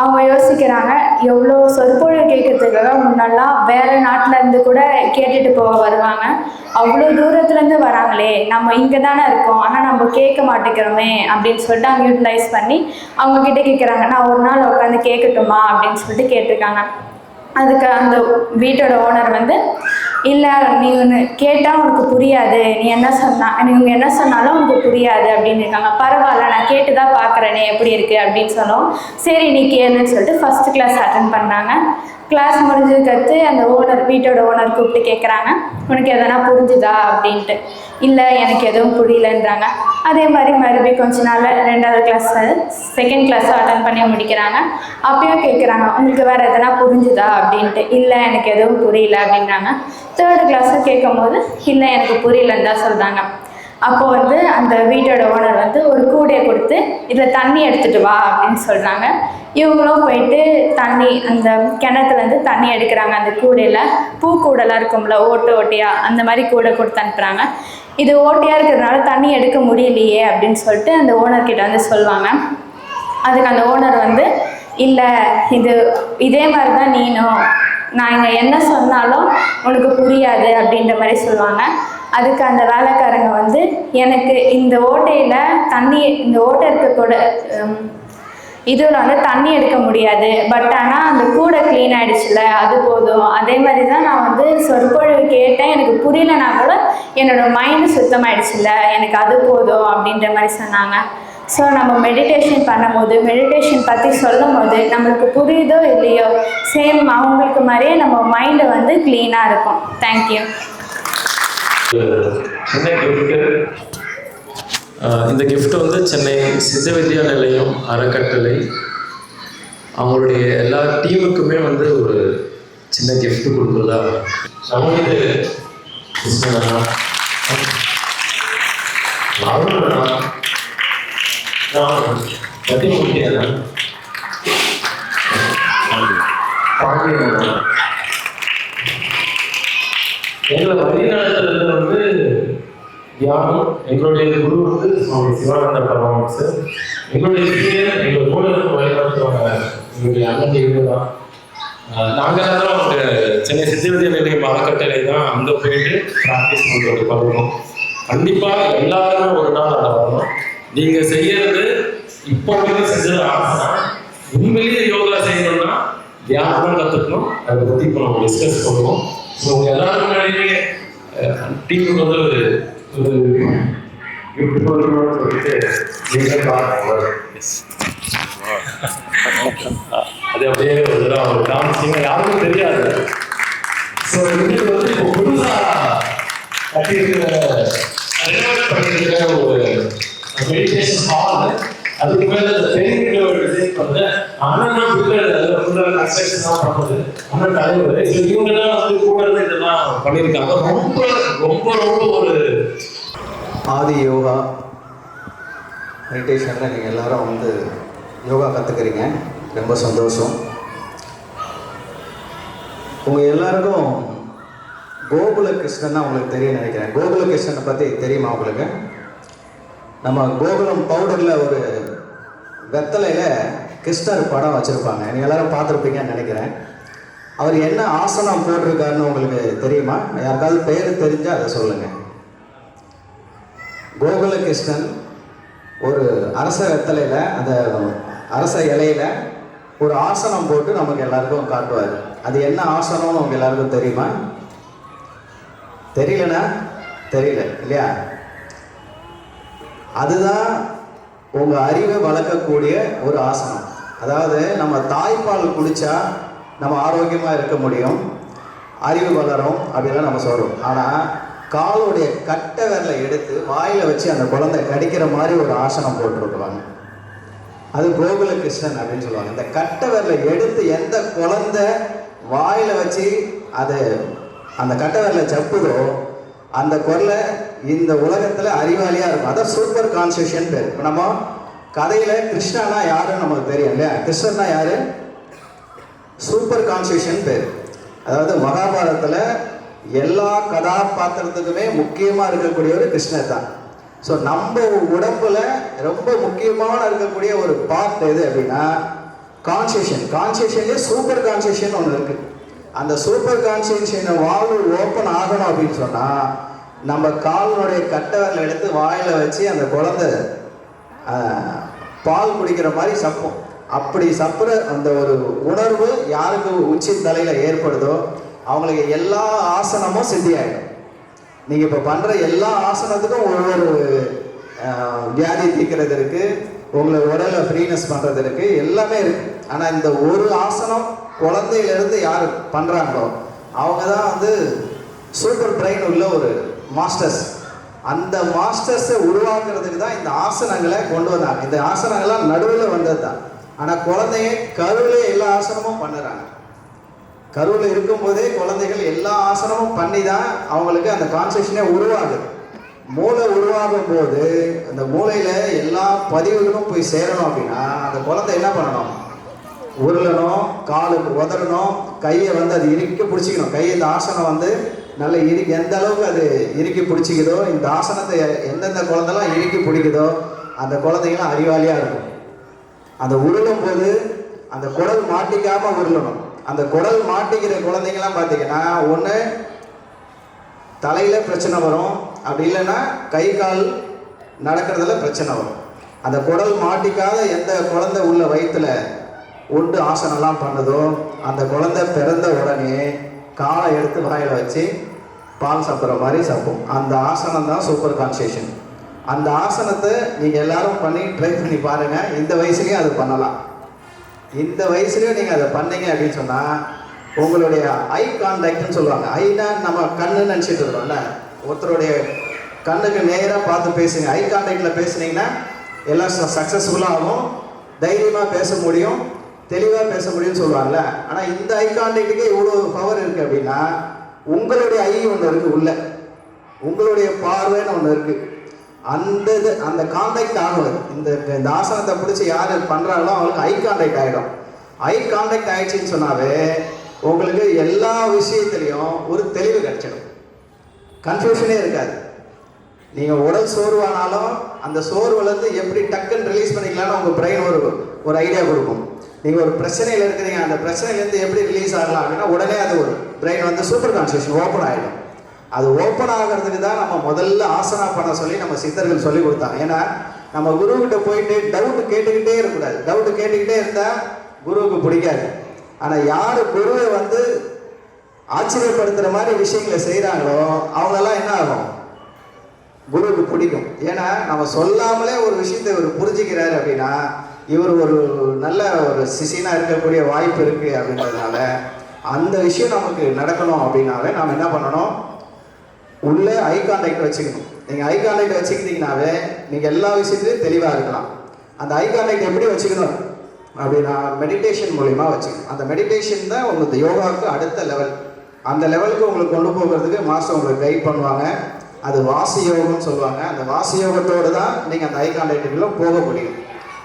அவங்க யோசிக்கிறாங்க, எவ்வளோ சொற்பொழிவு கேட்கறதுக்காக முன்னெல்லாம் வேறு நாட்டிலேருந்து கூட கேட்டுட்டு போக வருவாங்க. அவ்வளோ தூரத்துலேருந்து வராங்களே, நம்ம இங்கே தானே இருக்கோம், ஆனால் நம்ம கேட்க மாட்டேங்கிறோமே அப்படின்னு சொல்லிட்டு அவங்க யூட்டிலைஸ் பண்ணி அவங்கக்கிட்ட கேட்குறாங்க, நான் ஒரு நாள் உட்காந்து கேட்கட்டுமா அப்படின்னு சொல்லிட்டு கேட்டிருக்காங்க. அதுக்கு அந்த வீட்டோட ஓனர் வந்து, இல்லை நீ ஒன்று கேட்டால் உனக்கு புரியாது, நீ என்ன சொன்னாலும் உனக்கு புரியாது அப்படின்னு இருக்காங்க. பரவாயில்ல, நான் கேட்டு தான் பார்க்குறேனே எப்படி இருக்குது அப்படின்னு சொன்னோம். சரி நீ கேளுன்னு சொல்லிட்டு ஃபஸ்ட்டு கிளாஸ் அட்டன் பண்ணாங்க. கிளாஸ் முடிஞ்சதுக்கடுத்து அந்த வீட்டோட ஓனர் கூப்பிட்டு கேட்குறாங்க, உனக்கு எதனா புரிஞ்சுதா அப்படின்ட்டு. இல்லை எனக்கு எதுவும் புரியலன்றாங்க. அதே மாதிரி மறுபடியும் கொஞ்ச நாள் 2வது கிளாஸ் 2nd கிளாஸும் அட்டன் பண்ணி முடிக்கிறாங்க. அப்பயும் கேட்குறாங்க, உங்களுக்கு வேறு எதனா புரிஞ்சுதா அப்படின்ட்டு. இல்லை எனக்கு எதுவும் புரியல அப்படின்றாங்க. 3rd கிளாஸும் கேட்கும் போது இல்லை எனக்கு புரியலன்னு தான் சொல்கிறாங்க. அப்போது வந்து அந்த வீட்டோட ஓனர் வந்து ஒரு கூடையை கொடுத்து இதில் தண்ணி எடுத்துகிட்டு வா அப்படின்னு சொல்கிறாங்க. இவங்களும் போயிட்டு தண்ணி அந்த கிணத்துலேருந்து தண்ணி எடுக்கிறாங்க. அந்த கூடையில் பூக்கூடெல்லாம் இருக்கும்ல, ஓட்டையாக அந்த மாதிரி கூடை கொடுத்து அனுப்புகிறாங்க. இது ஓட்டையாக இருக்கிறதுனால தண்ணி எடுக்க முடியலையே அப்படின்னு சொல்லிட்டு அந்த ஓனர்கிட்ட வந்து சொல்லுவாங்க. அதுக்கு அந்த ஓனர் வந்து, இல்லை இதே மாதிரி தான் நீனும், நான் இங்கே என்ன சொன்னாலும் உனக்கு புரியாது அப்படின்ற மாதிரி சொல்லுவாங்க. அதுக்கு அந்த வேலைக்காரங்க வந்து, எனக்கு இந்த ஓட்டையில் இந்த ஓட்டை இருக்கக்கூட இதில் வந்து தண்ணி எடுக்க முடியாது, பட் ஆனால் அந்த கூடை க்ளீன் ஆகிடுச்சுல அது போதும். அதே மாதிரி தான் நான் வந்து சொற்பொழிவு கேட்டேன், எனக்கு புரியலனா கூட என்னோடய மைண்டு சுத்தமாகிடுச்சுல, எனக்கு அது போதும் அப்படின்ற மாதிரி சொன்னாங்க. ஸோ நம்ம மெடிடேஷன் பண்ணும்போது, மெடிடேஷன் பற்றி சொல்லும் போது நம்மளுக்கு புரியுதோ இல்லையோ, சேம் அவங்களுக்கு மாதிரியே நம்ம மைண்டு வந்து க்ளீனாக இருக்கும். தேங்க்யூ. சின்ன கிஃப்ட்டு. இந்த கிஃப்ட் வந்து சென்னை சித்த வித்யா நிலையம் அறக்கட்டளை அவங்களுடைய எல்லா டீமுக்குமே வந்து ஒரு சின்ன கிஃப்ட் கொடுக்குறதா. நமக்கு எங்களை வழிநடத்துறது வந்து தியானம். எங்களுடைய குரு வந்து சுவாமி சிவானந்த பரமஹம்சர். எங்களுடைய சீனியர் எங்கள் கூட வழிநடத்துவாங்க எங்களுடைய அண்ணன் இவங்க தான். நாங்கள் தான் அவங்க சென்னை சித்த வித்யா நிலையம் அறக்கட்டளை தான் அங்கே போயிட்டு ப்ராக்டிஸ் பண்ணுறது பண்ணுறோம். கண்டிப்பாக எல்லாருமே ஒரு நாள் அதை வரணும். நீங்கள் செய்யறது இப்போ வரைக்கும் செஞ்சது ஆசைனா, உண்மையிலேயே யோகா செய்யணும்னா தியானம் கற்றுக்கணும். அதை பற்றி இப்போ நம்ம டிஸ்கஸ் பண்ணுவோம். ஸோ எல்லாருமே டீமுக்கு வந்து ஒரு சொல்லிட்டு அது அப்படியே ஒரு தடவை ஒரு டான்ஸிங் யாருக்கும் தெரியாது. ஸோ இது வந்து இப்போ புதுசாக கட்டியிருக்கிற ரெனோவேட் பண்ணியிருக்கிற ஒரு மெடிடேஷன் ஹால். அதுக்கு மேலே இந்த பெரிய ஒரு டிசைன் பண்ணது அண்ணன் தான் ஃபுல்லாக அதில் ஃபுல்லாக கன்ஸ்ட்ரக்ஷன்லாம் பண்ணது அண்ணன் தலைவர். ஸோ இவங்கெல்லாம் வந்து கூட இருந்து இதெல்லாம் பண்ணியிருக்காங்க. ரொம்ப ரொம்ப ரொம்ப ஒரு ஆதி யோகா மெடிடேஷனில் நீங்கள் எல்லாரும் வந்து யோகா கற்றுக்கிறீங்க, ரொம்ப சந்தோஷம். உங்கள் எல்லாருக்கும் கோகுல கிருஷ்ணன் தான் உங்களுக்கு தெரியும் நினைக்கிறேன். கோகுல கிருஷ்ணனை பற்றி தெரியுமா உங்களுக்கு? நம்ம கோகுலம் பவுடரில் ஒரு வெத்தலையில் கிருஷ்ணர் படம் வச்சுருப்பாங்க, நீங்கள் எல்லோரும் பார்த்துருப்பீங்கன்னு நினைக்கிறேன். அவர் என்ன ஆசனம் போட்டிருக்காருன்னு உங்களுக்கு தெரியுமா? யாருக்காவது பேர் தெரிஞ்சால் அதை சொல்லுங்கள். கோகுல கிருஷ்ணன் ஒரு அரச வெத்தலையில், அந்த அரச இலையில் ஒரு ஆசனம் போட்டு நமக்கு எல்லாருக்கும் காட்டுவார். அது என்ன ஆசனம்னு உங்களுக்கு எல்லாருக்கும் தெரியுமா? தெரியலனா தெரியல இல்லையா? அதுதான் உங்கள் அறிவை வளர்க்கக்கூடிய ஒரு ஆசனம். அதாவது நம்ம தாய்ப்பால் குடித்தா நம்ம ஆரோக்கியமாக இருக்க முடியும், அறிவு வளரும் அப்படின்லாம் நம்ம சொல்கிறோம். ஆனால் காலுடைய கட்டை விரலை எடுத்து வாயில் வச்சு அந்த குழந்தை கடிக்கிற மாதிரி ஒரு ஆசனம் போட்டுருக்குவாங்க. அது கோகுல கிருஷ்ணன் அப்படின்னு சொல்லுவாங்க. இந்த கட்டை விரலை எடுத்து எந்த குழந்தை வாயில் வச்சு அது அந்த கட்டை விரலை சப்புதோ அந்த குரலை இந்த உலகத்தில் அறிவாளியாக இருக்கும். அதான் சூப்பர் கான்சியஷன் பேர். இப்போ நம்ம கதையில் கிருஷ்ணனா யாருன்னு நமக்கு தெரியும் இல்லையா? கிருஷ்ணன்னா யாரு? சூப்பர் கான்சியஷன் பேர். அதாவது மகாபாரதத்தில் எல்லா கதாபாத்திரத்துக்குமே முக்கியமாக இருக்கக்கூடியவர் கிருஷ்ணர் தான். ஸோ நம்ம உடம்புல ரொம்ப முக்கியமான இருக்கக்கூடிய ஒரு பார்ட் எது அப்படின்னா கான்சியஷன். கான்சியஷன்லேயே சூப்பர் கான்சியஷன் ஒன்று இருக்குது. அந்த சூப்பர் கான்சியஷனை வால்வு ஓப்பன் ஆகணும் அப்படின்னு சொன்னால் நம்ம காலினுடைய கட்டவரில் எடுத்து வாயில் வச்சு அந்த குழந்தை பால் குடிக்கிற மாதிரி சப்பும். அப்படி சப்புற அந்த ஒரு உணர்வு யாருக்கு உச்சி தலையில் ஏற்படுதோ அவங்களுக்கு எல்லா ஆசனமும் சித்தியாயிடும். நீங்கள் இப்போ பண்ணுற எல்லா ஆசனத்துக்கும் ஒவ்வொரு வியாதி தீர்க்கிறது இருக்குது, உங்களை உடலை ஃப்ரீனஸ் பண்ணுறது இருக்குது, எல்லாமே இருக்குது. ஆனால் இந்த ஒரு ஆசனம் குழந்தையிலேருந்து யார் பண்ணுறாங்களோ அவங்க தான் வந்து சூப்பர் பிரெயின் உள்ள ஒரு மாஸ்டர்ஸ். அந்த மாஸ்டர்ஸை உருவாக்குறதுக்கு தான் இந்த ஆசனங்களை கொண்டு வந்தாங்க. இந்த ஆசனங்கள்லாம் நடுவில் வந்தது தான். ஆனால் குழந்தைங்க கருவிலே எல்லா ஆசனமும் பண்ணுறாங்க. கருவில் இருக்கும்போதே குழந்தைகள் எல்லா ஆசனமும் பண்ணி தான் அவங்களுக்கு அந்த கான்செப்ஷனே உருவாகுது. மூளை உருவாகும் போது அந்த மூளையில் எல்லா பதிவுகளும் போய் சேரணும் அப்படின்னா அந்த குழந்தை என்ன பண்ணணும்? உருளணும், காலுக்கு உதறணும், கையை வந்து அது இறுக்கி பிடிச்சிக்கணும். கையை இந்த ஆசனம் வந்து நல்ல எந்த அளவுக்கு அது இறுக்கி பிடிச்சிக்குதோ, இந்த ஆசனத்தை எந்தெந்த குழந்தைலாம் இறுக்கி பிடிக்குதோ அந்த குழந்தைங்களாம் அறிவாளியாக இருக்கும். அந்த உருளும் போது அந்த குடல் மாட்டிக்காமல் உருளணும். அந்த குடல் மாட்டிக்கிற குழந்தைங்களாம் பார்த்தீங்கன்னா ஒன்று தலையில் பிரச்சனை வரும், அப்படி இல்லைன்னா கை கால் நடக்கிறதுல பிரச்சனை வரும். அந்த குடல் மாட்டிக்காத எந்த குழந்தை உள்ள வயிற்றுல உண்டு ஆசனம்லாம் பண்ணுதோ அந்த குழந்தை பிறந்த உடனே காலை எடுத்து வாயில் வச்சு பால் சாப்பிட்ற மாதிரி சாப்பிடும். அந்த ஆசனம் தான் சூப்பர் கான்சியேஷன். அந்த ஆசனத்தை நீங்கள் எல்லாரும் பண்ணி ட்ரை பண்ணி பாருங்கள். இந்த வயசுலேயும் அது பண்ணலாம். இந்த வயசுலேயும் நீங்கள் அதை பண்ணீங்க அப்படின்னு சொன்னால் உங்களுடைய ஐ கான்டாக்ட்னு சொல்லுவாங்க. ஐனா நம்ம கண்ணுன்னு நினச்சிட்டு இருக்கோம்ல, ஒருத்தருடைய கண்ணுக்கு நேராக பார்த்து பேசுங்க. ஐ கான்டாக்டில் பேசுனீங்கன்னா எல்லாம் சக்ஸஸ்ஃபுல்லாக ஆகும், தைரியமாக பேச முடியும், தெளிவாக பேச முடியும்னு சொல்லுவாங்கள்ல. ஆனால் இந்த ஐ கான்டாக்டுக்கே இவ்வளோ பவர் இருக்குது அப்படின்னா உங்களுடைய ஐ ஒன்று இருக்குது, உள்ள உங்களுடைய பார்வைன்னு ஒன்று இருக்குது. அந்த கான்டாக்ட் ஆகுது. இந்த ஆசனத்தை பிடிச்சி யார் பண்ணுறாங்களோ அவங்களுக்கு ஐ கான்டாக்ட் ஆகிடும். ஐ கான்டாக்ட் ஆகிடுச்சின்னு சொன்னாவே உங்களுக்கு எல்லா விஷயத்துலையும் ஒரு தெளிவு கிடைச்சிடும், கன்ஃபியூஷனே இருக்காது. நீங்கள் உடல் சோர்வானாலும் அந்த சோர்வுலேருந்து எப்படி டக்குன்னு ரிலீஸ் பண்ணிக்கலாம்னு உங்கள் பிரெயின் ஒரு ஐடியா கொடுக்கும். நீங்கள் ஒரு பிரச்சனையில் இருக்கிறீங்க, அந்த பிரச்சனையிலேருந்து எப்படி ரிலீஸ் ஆகலாம் அப்படின்னா உடனே அது ஒரு பிரெயின் வந்து சூப்பர் கான்சியேஷன் ஓப்பன் ஆகிடும். அது ஓப்பன் ஆகிறதுக்கு தான் நம்ம முதல்ல ஆசனா பண்ண சொல்லி நம்ம சித்தர்கள் சொல்லி கொடுத்தாங்க. ஏன்னா நம்ம குருக்கிட்ட போயிட்டு டவுட்டு கேட்டுக்கிட்டே இருக்கக்கூடாது. டவுட்டு கேட்டுக்கிட்டே இருந்தால் குருவுக்கு பிடிக்காது. ஆனால் யார் குருவை வந்து ஆச்சரியப்படுத்துகிற மாதிரி விஷயங்களை செய்கிறாங்களோ அவங்களெல்லாம் என்ன ஆகும்? குருவுக்கு பிடிக்கும். ஏன்னா நம்ம சொல்லாமலே ஒரு விஷயத்தை இவர் புரிஞ்சுக்கிறாரு அப்படின்னா இவர் ஒரு நல்ல ஒரு சிசினாக இருக்கக்கூடிய வாய்ப்பு இருக்குது அப்படின்றதுனால அந்த விஷயம் நமக்கு நடக்கணும் அப்படின்னாவே நாம் என்ன பண்ணணும்? உள்ளே ஐ கான்டாக்ட் வச்சுக்கணும். நீங்கள் ஐ கான்டாக்ட் வச்சுக்கிட்டீங்கன்னாவே நீங்கள் எல்லா விஷயத்துலையும் தெளிவாக இருக்கலாம். அந்த ஐ கான்டாக்ட் எப்படி வச்சுக்கணும் அப்படின்னா மெடிடேஷன் மூலிமா வச்சுக்கணும். அந்த மெடிடேஷன் தான் உங்களுக்கு யோகாவுக்கு அடுத்த லெவல். அந்த லெவலுக்கு உங்களுக்கு கொண்டு போகிறதுக்கு மாஸ்டர் உங்களுக்கு கைட் பண்ணுவாங்க. அது வாசி யோகம்னு சொல்லுவாங்க. அந்த வாசி யோகத்தோடு தான் நீங்கள் அந்த ஐ கான்டாக்டுக்குள்ளே போக முடியும்.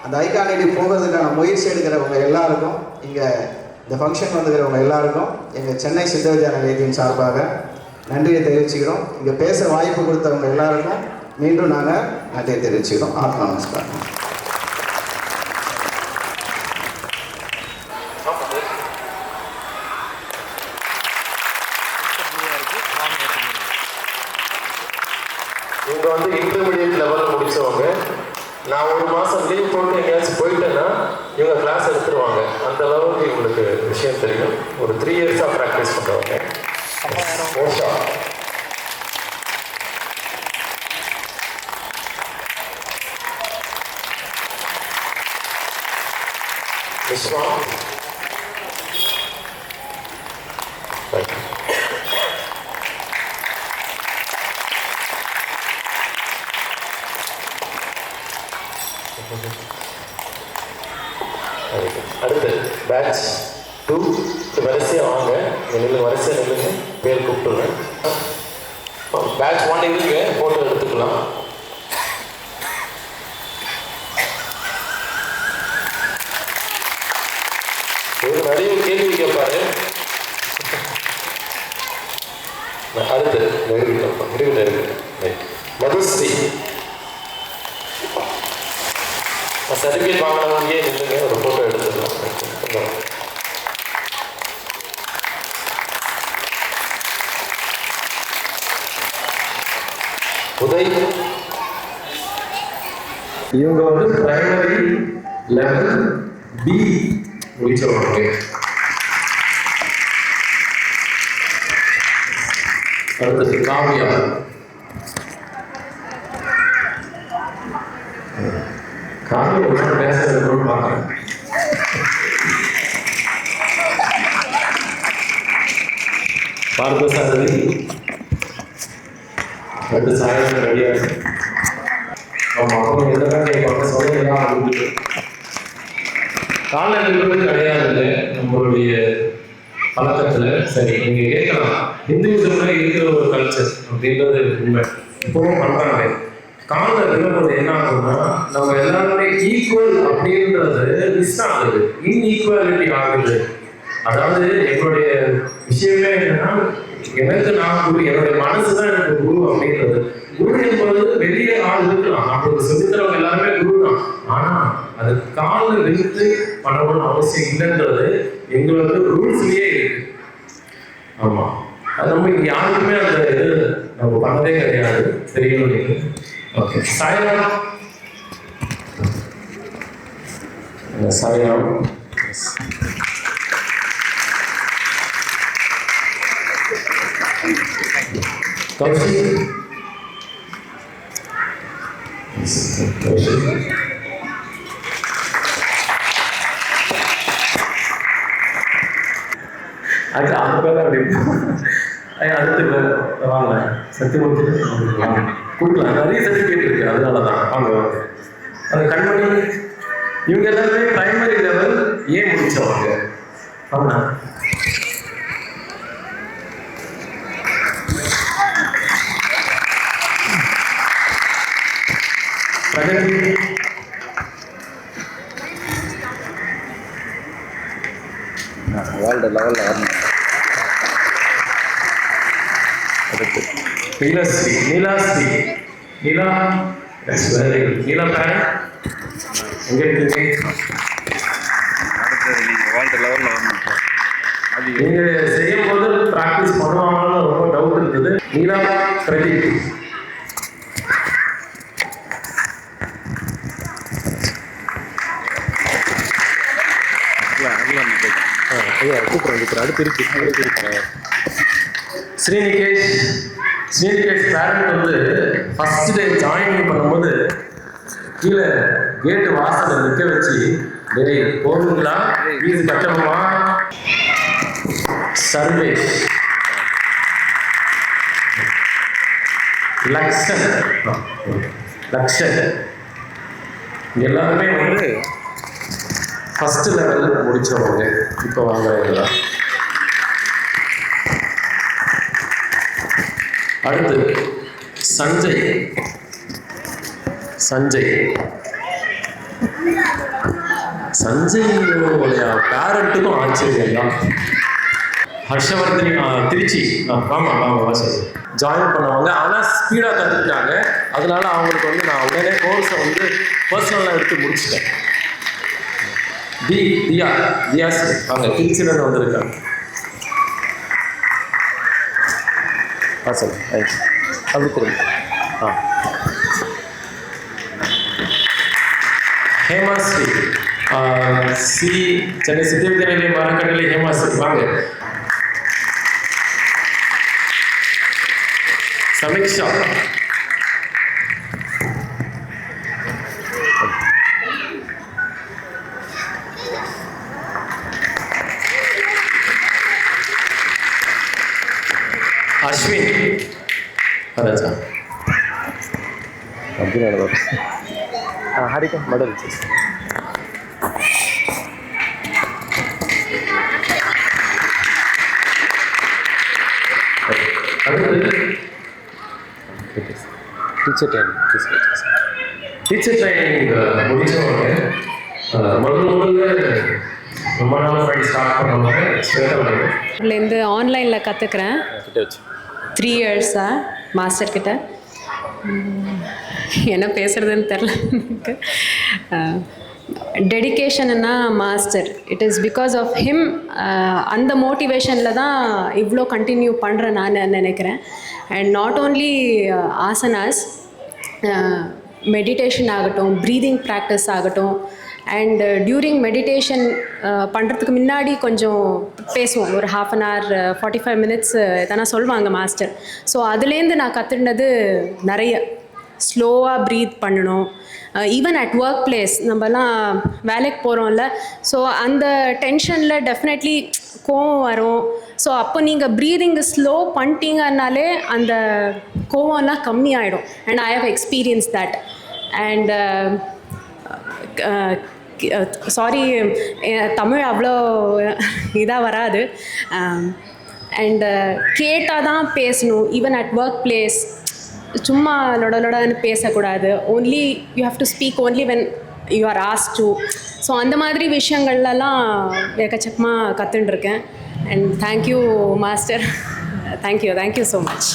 அந்த ஐ கான்டாக்ட் போகிறதுக்கான முயற்சி எடுக்கிறவங்க எல்லாருக்கும், இங்கே இந்த ஃபங்க்ஷன் வந்துக்கிறவங்க எல்லாருக்கும் எங்கள் சென்னை சித்த வித்யா நிலையத்தின் சார்பாக நன்றியை தெரிவிச்சுக்கிறோம். இங்கே பேச வாய்ப்பு கொடுத்தவங்க எல்லாருக்கும் மீண்டும் நாங்கள் நன்றியை தெரிவிச்சுக்கிறோம். ஆத்மா நமஸ்காரம். இவங்க வந்து இன்டர்மீடியட் லெவலில் முடித்தவங்க. நான் ஒரு மாதம் லீவ் போட்டு எங்கேயாச்சும் போயிட்டேன்னா இவங்க கிளாஸ் எடுத்துருவாங்க. அந்த அளவுக்கு இவங்களுக்கு விஷயம் தெரியும். ஒரு 3 இயர்ஸாக ப்ராக்டிஸ் பண்ணுறவங்க. ஓஷா விஸ்வா அடுத்து பேட்ச் 2 வரிசையாக வாங்க. நின்று வரிசை நில்லுங்க, பேர் கூப்பிட்டுருவேன். பேட்ச் 1 இருங்க, ஃபோட்டோ எடுத்துக்கலாம். இவர் நிறைய கேள்வி கேட்பாரு. அடுத்து இருக்கு மதுஸ்ரீ. சர்டிஃபிகேட் வாங்கினவங்க நின்றுங்க, ஒரு ஃபோட்டோ எடுத்துக்கலாம். உதய் இவங்க வந்து பிரைமரி லெவல் பி முடிச்சவங்க. அடுத்தது காவியா. காவியா ஒரு பேசுறது பார்க்குறேன். பார்த்தசாரதி அடுத்து சாயம் ரெடியாக. ஆமாம், அவங்க எதெல்லாம் கேட்பாங்க சொல்லையெல்லாம் வந்துட்டு காலை நிறுவது கிடையாது இல்லை நம்மளுடைய பழக்கத்தில். சரி, நீங்கள் கேட்கலாம், இந்துவிசம்ல இருக்கிற ஒரு கல்ச்சர் அப்படின்றது உண்மை. இப்பவும் பண்ணுறாங்க. காலில் விழும்போது என்ன ஆகுதுன்னா நம்ம எல்லாருமே ஈக்குவல் அப்படின்றது மிஸ் ஆகுது, இன்ஈக்குவாலிட்டி ஆகுது. அதாவது என்னுடைய விஷயமே என்னன்னா, எனக்கு நான் குரு, என்னுடைய மனசு தான் எனக்கு குரு அப்படின்றது. குரு என்பது வெளியே ஆள் இருக்கலாம், நம்மளுக்கு சொல்லித்தரவங்க எல்லாருமே குரு தான். ஆனா அது காலில் விழுத்து பண்ணணும்னு அவசியம் இல்லைன்றது எங்களோட ரூல்ஸ்லயே இருக்கு. ஆமா, அது நம்ம இங்க யாருக்குமே அந்த இது நம்ம பண்ணதே கிடையாது. தெரியும் நீங்க. ஓகே, சாய்ராம். சாய்ராம் கௌஷிக். அது அவங்க அடுத்து வாங்க சத்தியமூர்த்தி கொடுக்கலாம். நிறைய சர்டிஃபிகேட் இருக்கு, அதனாலதான் வாங்க வாங்க. அது கண்மணி. இவங்க எல்லாருமே பிரைமரி லெவல் ஏன் முடிச்சவங்க. ஆமா, பிரகதி. வேர்ல்டு லெவலில் வரணும். அடுத்து நீலாஸ்ரீ. நீலாஸ்ரீ நீலா நீலா பேரன் எங்கே இருக்கீங்க? அடுத்தது நீங்கள் வேர்ல்டு லெவலில் வரணும். அது நீங்கள் செய்யும் போது ப்ராக்டிஸ் பண்ணுவாங்கன்னு ரொம்ப டவுட் இருந்தது. நீலா பிரதீப். அடுத்து இருக்கு ஸ்ரீநிகேஷ். ஸ்ரீநிகேஷ் பேரண்ட் வந்து ஃபர்ஸ்ட் டே ஜாயின் பண்ணும்போது கீழே கேட்டு வாசலை நிற்க வச்சு, டேய் போகுங்களா, ஃபீஸ் கட்டணுமா? சர்வேஷ், லக்ஷன், லக்ஷன் எல்லாருமே வந்து ஃபர்ஸ்ட் லெவல் முடிச்சவங்க. இப்போ வாங்குறீங்களா? அடுத்து சஞ்சய் சஞ்சயோடைய பேரண்ட்டுக்கும் ஆச்சரியம் தான். ஹர்ஷவர்தனி திருச்சி ஜாயின் பண்ணவங்க, ஆனால் ஸ்பீடாக கற்றுக்கிட்டாங்க. அதனால அவங்களுக்கு வந்து நான் உடனே கோர்ஸை வந்து பர்சனலாக எடுத்து முடிச்சிட்டேன். தியாஸ் அவங்க திருச்சியிலேருந்து வந்திருக்காங்க. சார் அப்படி திரும்ப ஹேமாஸ்ரீ சென்னை சித்திவித்யாலய மரக்கட்டளை ஹேமாஸ்ரீ வாங்க. சமீக்ஷா அஸ்வின் ராஜா ஹரிகா மடல் டீச்சர் ட்ரைனிங் முடிச்சவங்க முதல்ல ரொம்ப நாள் ஸ்டார்ட் பண்ணுவாங்க. இதுலேருந்து ஆன்லைனில் கற்றுக்குறேன் 3 இயர்ஸாக மாஸ்டர்கிட்ட. என்ன பேசுகிறதுன்னு தெரில எனக்கு. டெடிக்கேஷன்னா master, it is because of him. அந்த மோட்டிவேஷனில் தான் இவ்வளோ கண்டினியூ பண்ணுறேன் நான் நினைக்கிறேன். And not only asanas, meditation ஆகட்டும், ப்ரீதிங் ப்ராக்டிஸ் ஆகட்டும். அண்ட் டியூரிங் மெடிடேஷன் பண்ணுறதுக்கு முன்னாடி கொஞ்சம் பேசுவோம், ஒரு 1/2 an hour 45 minutes எதனா சொல்லுவாங்க மாஸ்டர். ஸோ அதுலேருந்து நான் கற்றுக்கினது நிறைய. ஸ்லோவாக ப்ரீத் பண்ணணும். ஈவன் அட் ஒர்க் பிளேஸ் நம்மலாம் வேலைக்கு போகிறோம்ல, ஸோ அந்த டென்ஷனில் டெஃபினெட்லி கோவம் வரும். ஸோ அப்போ நீங்கள் ப்ரீதிங்கை ஸ்லோ பண்ணிட்டீங்கன்னாலே அந்த கோவம்லாம் கம்மி ஆகிடும். And I have experience that. And sorry, Tamil அவ்வளோ இதாக வராது. அண்டு கேட்டால் தான் பேசணும். ஈவன் அட் ஒர்க் பிளேஸ் சும்மா லொடன்னு பேசக்கூடாது. Only you have to speak only when you are asked to. So அந்த மாதிரி விஷயங்கள்லாம் எக்கச்சக்கமாக கற்றுட்டுருக்கேன். And thank you master, thank you so much.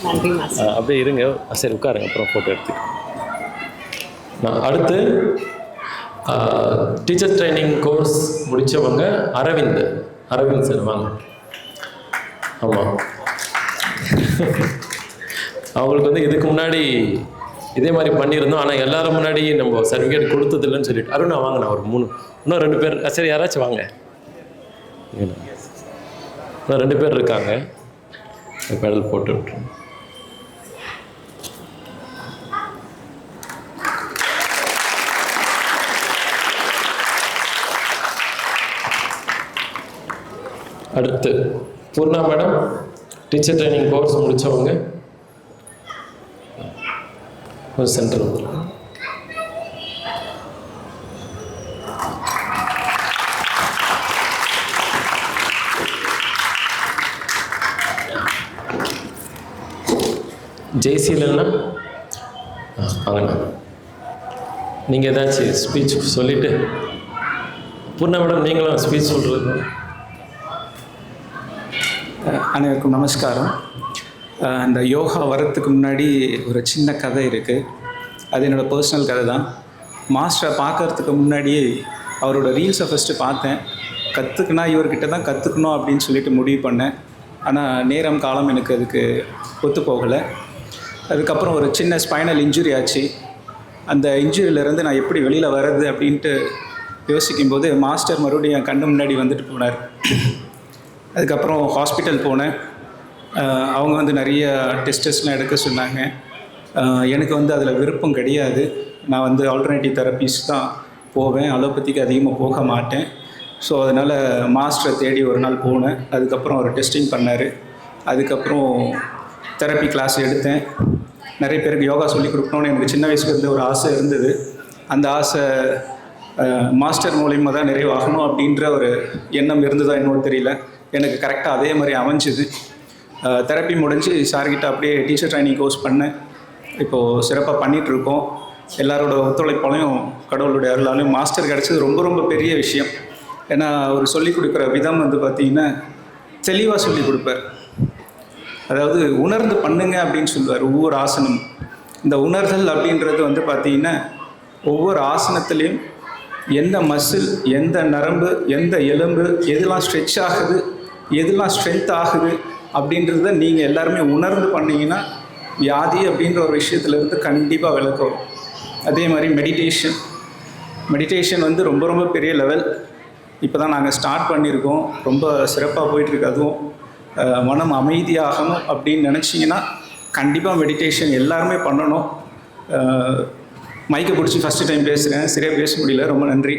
நன்றி மாஸ்டர். அப்படியே இருங்க, சரி உட்காருங்க, அப்புறம் ஃபோட்டோ எடுத்துக்கலாம். நான் அடுத்து டீச்சர் ட்ரைனிங் கோர்ஸ் முடித்தவங்க அரவிந்த் சார் வாங்க. ஆமாம், அவங்களுக்கு வந்து இதுக்கு முன்னாடி இதே மாதிரி பண்ணியிருந்தோம். ஆனால் எல்லோரும் முன்னாடி நம்ம சர்டிஃபிகேட் கொடுத்ததில்லைன்னு சொல்லிட்டு அருணா வாங்க. நான் ஒரு 3 இன்னும் 2 பேர், சரி யாராச்சும் வாங்க. இன்னும் 2 பேர் இருக்காங்க. பெடல் போட்டு விட்டுருங்க. அடுத்து Poorna madam, teacher training course முடித்தவங்க ஒரு சென்டர் வந்துடும். ஜெய்சி இல்லைன்னா வாங்கண்ணா, நீங்கள் ஏதாச்சும் ஸ்பீச் சொல்லிவிட்டு பூர்ணா மேடம் நீங்களும் ஸ்பீச் சொல்கிறது. அனைவருக்கும் நமஸ்காரம். இந்த யோகா வரத்துக்கு முன்னாடி ஒரு சின்ன கதை இருக்குது. அது என்னோடய பர்சனல் கதை தான். மாஸ்டரை பார்க்கறதுக்கு முன்னாடியே அவரோட ரீல்ஸை ஃபஸ்ட்டு பார்த்தேன். கற்றுக்குனா இவர்கிட்ட தான் கற்றுக்கணும் அப்படின்னு சொல்லிட்டு முடிவு பண்ணேன். ஆனால் நேரம் காலம் எனக்கு அதுக்கு ஒத்து போகலை. அதுக்கப்புறம் ஒரு சின்ன ஸ்பைனல் இன்ஜுரி ஆச்சு. அந்த இன்ஜுரியிலேருந்து நான் எப்படி வெளியில் வர்றது அப்படின்ட்டு யோசிக்கும்போது மாஸ்டர் மறுபடியும் என் கண்ணு முன்னாடி வந்துட்டு போனார். அதுக்கப்புறம் ஹாஸ்பிட்டல் போனேன். அவங்க வந்து நிறைய டெஸ்டஸ்லாம் எடுக்க சொன்னாங்க. எனக்கு வந்து அதில் விருப்பம் கிடையாது. நான் வந்து ஆல்டர்னேட்டிவ் தெரப்பீஸ் தான் போவேன், அலோபதிக்கு அதிகமாக போக மாட்டேன். ஸோ அதனால் மாஸ்டரை தேடி ஒரு நாள் போனேன். அதுக்கப்புறம் அவர் டெஸ்டிங் பண்ணார். அதுக்கப்புறம் தெரப்பி கிளாஸ் எடுத்தேன். நிறைய பேருக்கு யோகா சொல்லிக் கொடுக்கணும்னு எனக்கு சின்ன வயசுலேருந்து ஒரு ஆசை இருந்தது. அந்த ஆசை மாஸ்டர் மூலியமாக தான் நிறைவாகணும் அப்படின்ற ஒரு எண்ணம் இருந்ததா என்னவோ தெரியல. எனக்கு கரெக்டாக அதே மாதிரி அமைஞ்சுது. தெரப்பி முடிஞ்சு சார்கிட்ட அப்படியே டீச்சர் ட்ரைனிங் கோர்ஸ் பண்ணேன். இப்போது சிறப்பாக பண்ணிகிட்ருக்கோம். எல்லாரோட ஒத்துழைப்பாலையும் கடவுளுடைய அருளாலையும் மாஸ்டர் கிடச்சது ரொம்ப ரொம்ப பெரிய விஷயம். ஏன்னா அவர் சொல்லிக் கொடுக்குற விதம் வந்து பார்த்திங்கன்னா தெளிவாக சொல்லிக் கொடுப்பார். அதாவது உணர்ந்து பண்ணுங்க அப்படின்னு சொல்லுவார் ஒவ்வொரு ஆசனம். இந்த உணர்தல் அப்படின்றது வந்து பார்த்திங்கன்னா ஒவ்வொரு ஆசனத்துலேயும் எந்த மசில், எந்த நரம்பு, எந்த எலும்பு, எதெல்லாம் ஸ்ட்ரெச் ஆகுது, எதெல்லாம் ஸ்ட்ரென்த் ஆகுது அப்படின்றத நீங்கள் எல்லாருமே உணர்ந்து பண்ணிங்கன்னா வியாதி அப்படின்ற ஒரு விஷயத்துலேருந்து கண்டிப்பாக விளக்கும். அதே மாதிரி மெடிடேஷன் வந்து ரொம்ப ரொம்ப பெரிய லெவல். இப்போ தான் நாங்கள் ஸ்டார்ட் பண்ணியிருக்கோம். ரொம்ப சிறப்பாக போயிட்டுருக்கு. அதுவும் மனம் அமைதியாகணும் அப்படின்னு நினச்சிங்கன்னா கண்டிப்பாக மெடிடேஷன் எல்லாருமே பண்ணணும். மைக்கை பிடிச்சி ஃபஸ்ட்டு டைம் பேசுகிறேன், சரியாக பேச முடியல, ரொம்ப நன்றி.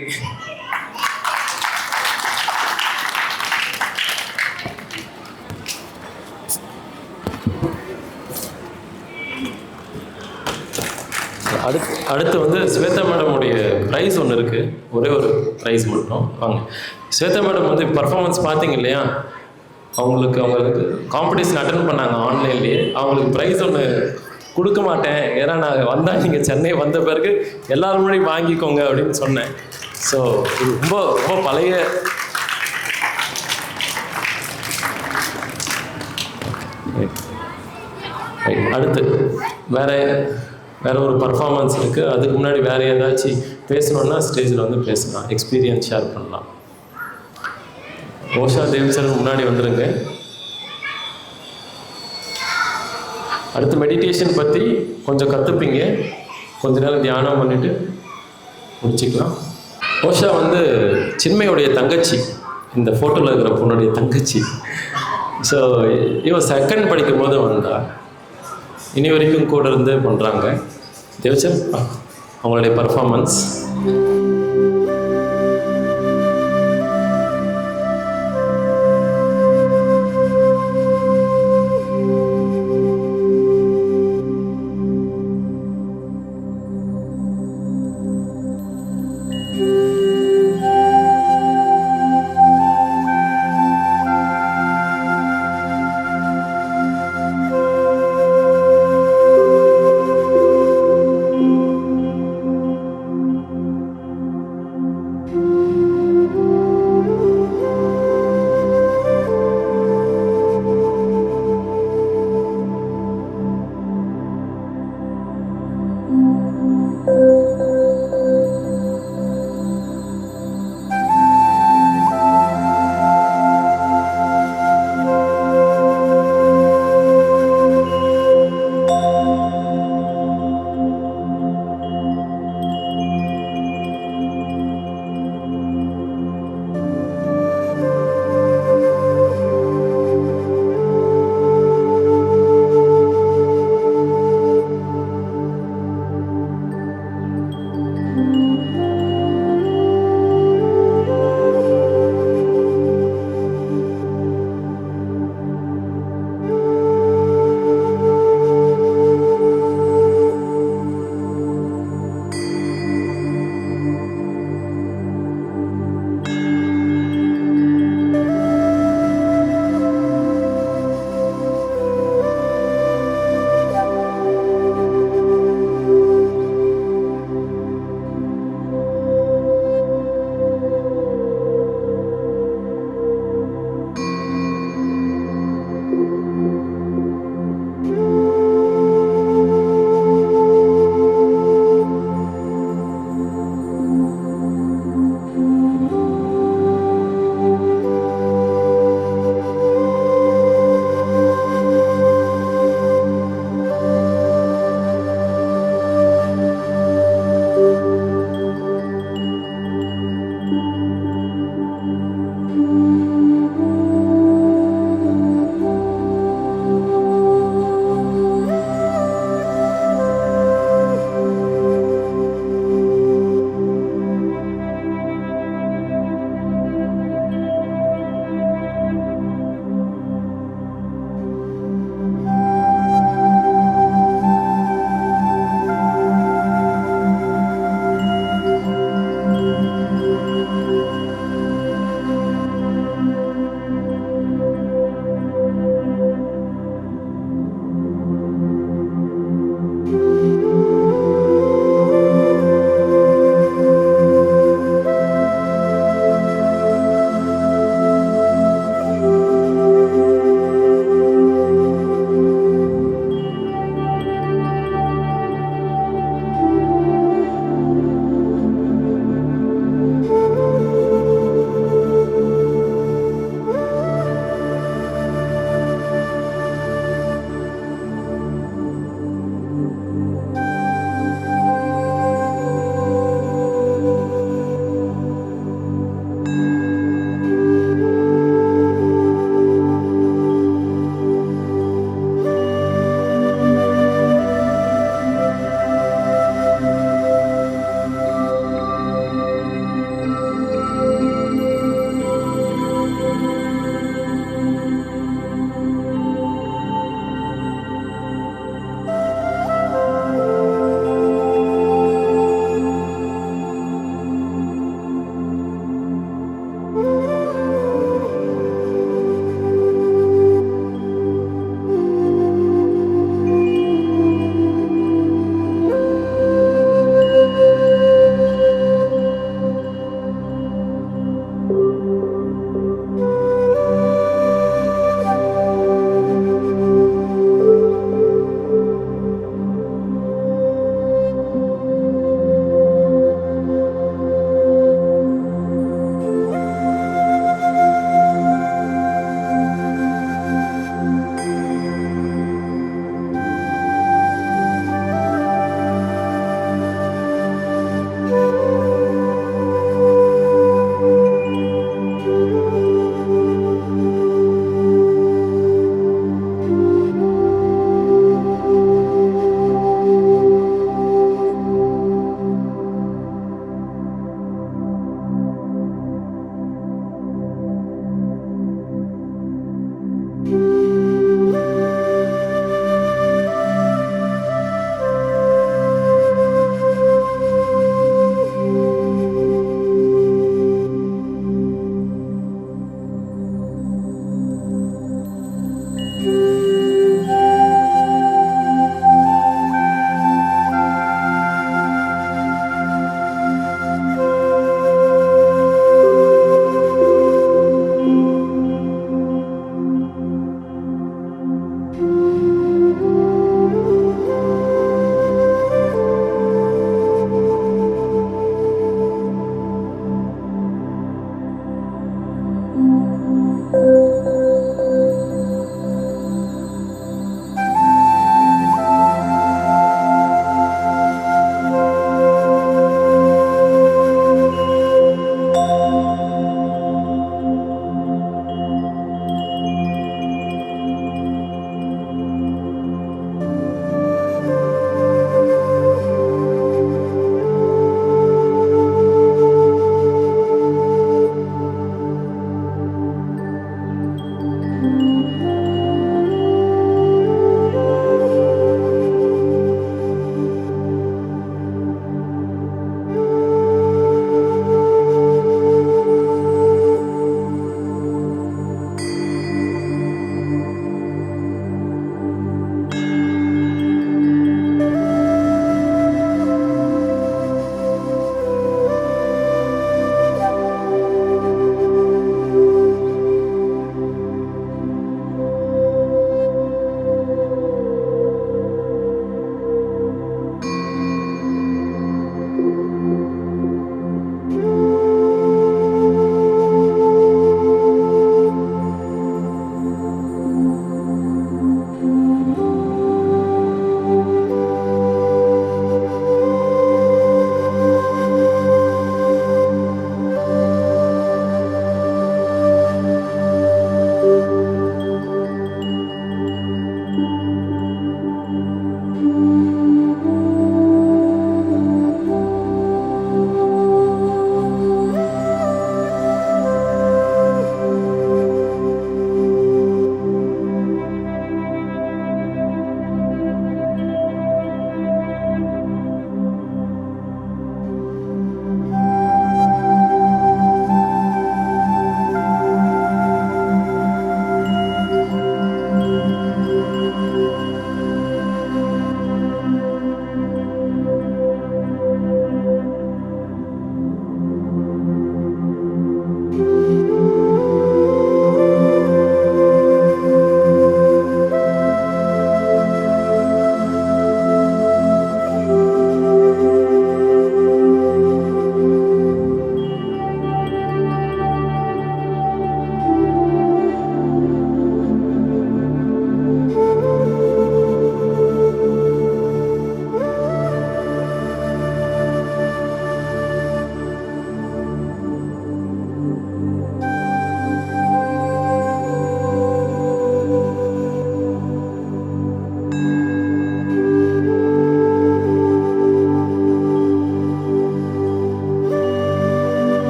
அடுத்து வந்து ஸ்வேதா மேடமுடைய ப்ரைஸ் ஒன்று இருக்குது. ஒரே ஒரு ப்ரைஸ் மட்டும் வாங்க. ஸ்வேதா மேடம் வந்து பர்ஃபார்மன்ஸ் பார்த்தீங்க இல்லையா, அவங்களுக்கு காம்படிஷன் அட்டன் பண்ணாங்க ஆன்லைன்லேயே. அவங்களுக்கு ப்ரைஸ் ஒன்று கொடுக்க மாட்டேன், ஏன்னா நான் வந்தால் நீங்கள் சென்னை வந்த பிறகு எல்லாரும் முன்னாடி வாங்கிக்கோங்க அப்படின்னு சொன்னேன். ஸோ இது ரொம்ப ரொம்ப பழைய அடுத்து வேறு ஒரு பர்ஃபார்மன்ஸ் இருக்குது. அதுக்கு முன்னாடி வேறு ஏதாச்சும் பேசணுன்னா ஸ்டேஜில் வந்து பேசலாம், எக்ஸ்பீரியன்ஸ் ஷேர் பண்ணலாம். ஓஷா தேவ்சன் முன்னாடி வந்துடுங்க. அடுத்து மெடிடேஷன் பற்றி கொஞ்சம் கற்றுப்பீங்க, கொஞ்ச நேரம் தியானம் பண்ணிவிட்டு முடிச்சுக்கலாம். ஓஷா வந்து சின்மையுடைய தங்கச்சி, இந்த ஃபோட்டோவில் இருக்கிற பொண்ணுடைய தங்கச்சி. ஸோ இவன் செகண்ட் படிக்கும் போது வந்தா, இனி வரைக்கும் கூட இருந்து பண்ணுறாங்க. தேவச்சன் அவங்களுடைய பர்ஃபார்மன்ஸ்.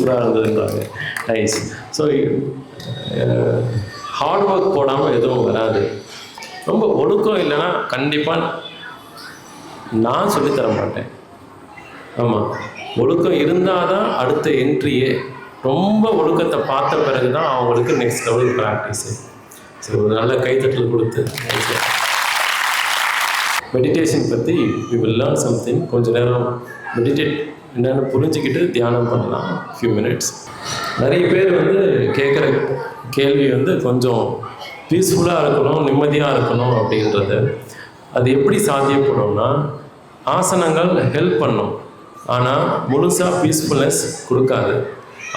சூப்பராக இருந்ததுன்றாங்க. நைஸ். ஸோ ஹார்ட் ஒர்க் போடாமல் எதுவும் வராது. ரொம்ப ஒழுக்கம் இல்லைன்னா கண்டிப்பாக நான் சொல்லித்தர மாட்டேன். ஆமாம், ஒழுக்கம் இருந்தால் தான் அடுத்த என்ட்ரியே. ரொம்ப ஒழுக்கத்தை பார்த்த பிறகு தான் அவங்களுக்கு நெக்ஸ்ட் லெவல் ப்ராக்டிஸு. ஸோ ஒரு நல்ல கைத்தட்டல் கொடுத்து மெடிடேஷன் பற்றி வி வில் லேர்ன் சம்திங். கொஞ்சம் நேரம் மெடிடேட் என்னென்னு புரிஞ்சுக்கிட்டு தியானம் பண்ணலாம் ஃபியூ மினிட்ஸ். நிறைய பேர் வந்து கேட்குற கேள்வி வந்து கொஞ்சம் பீஸ்ஃபுல்லாக இருக்கணும், நிம்மதியாக இருக்கணும் அப்படின்றது. அது எப்படி சாத்தியப்படும்னா, ஆசனங்கள் ஹெல்ப் பண்ணும், ஆனால் முழுசாக பீஸ்ஃபுல்னஸ் கொடுக்காது.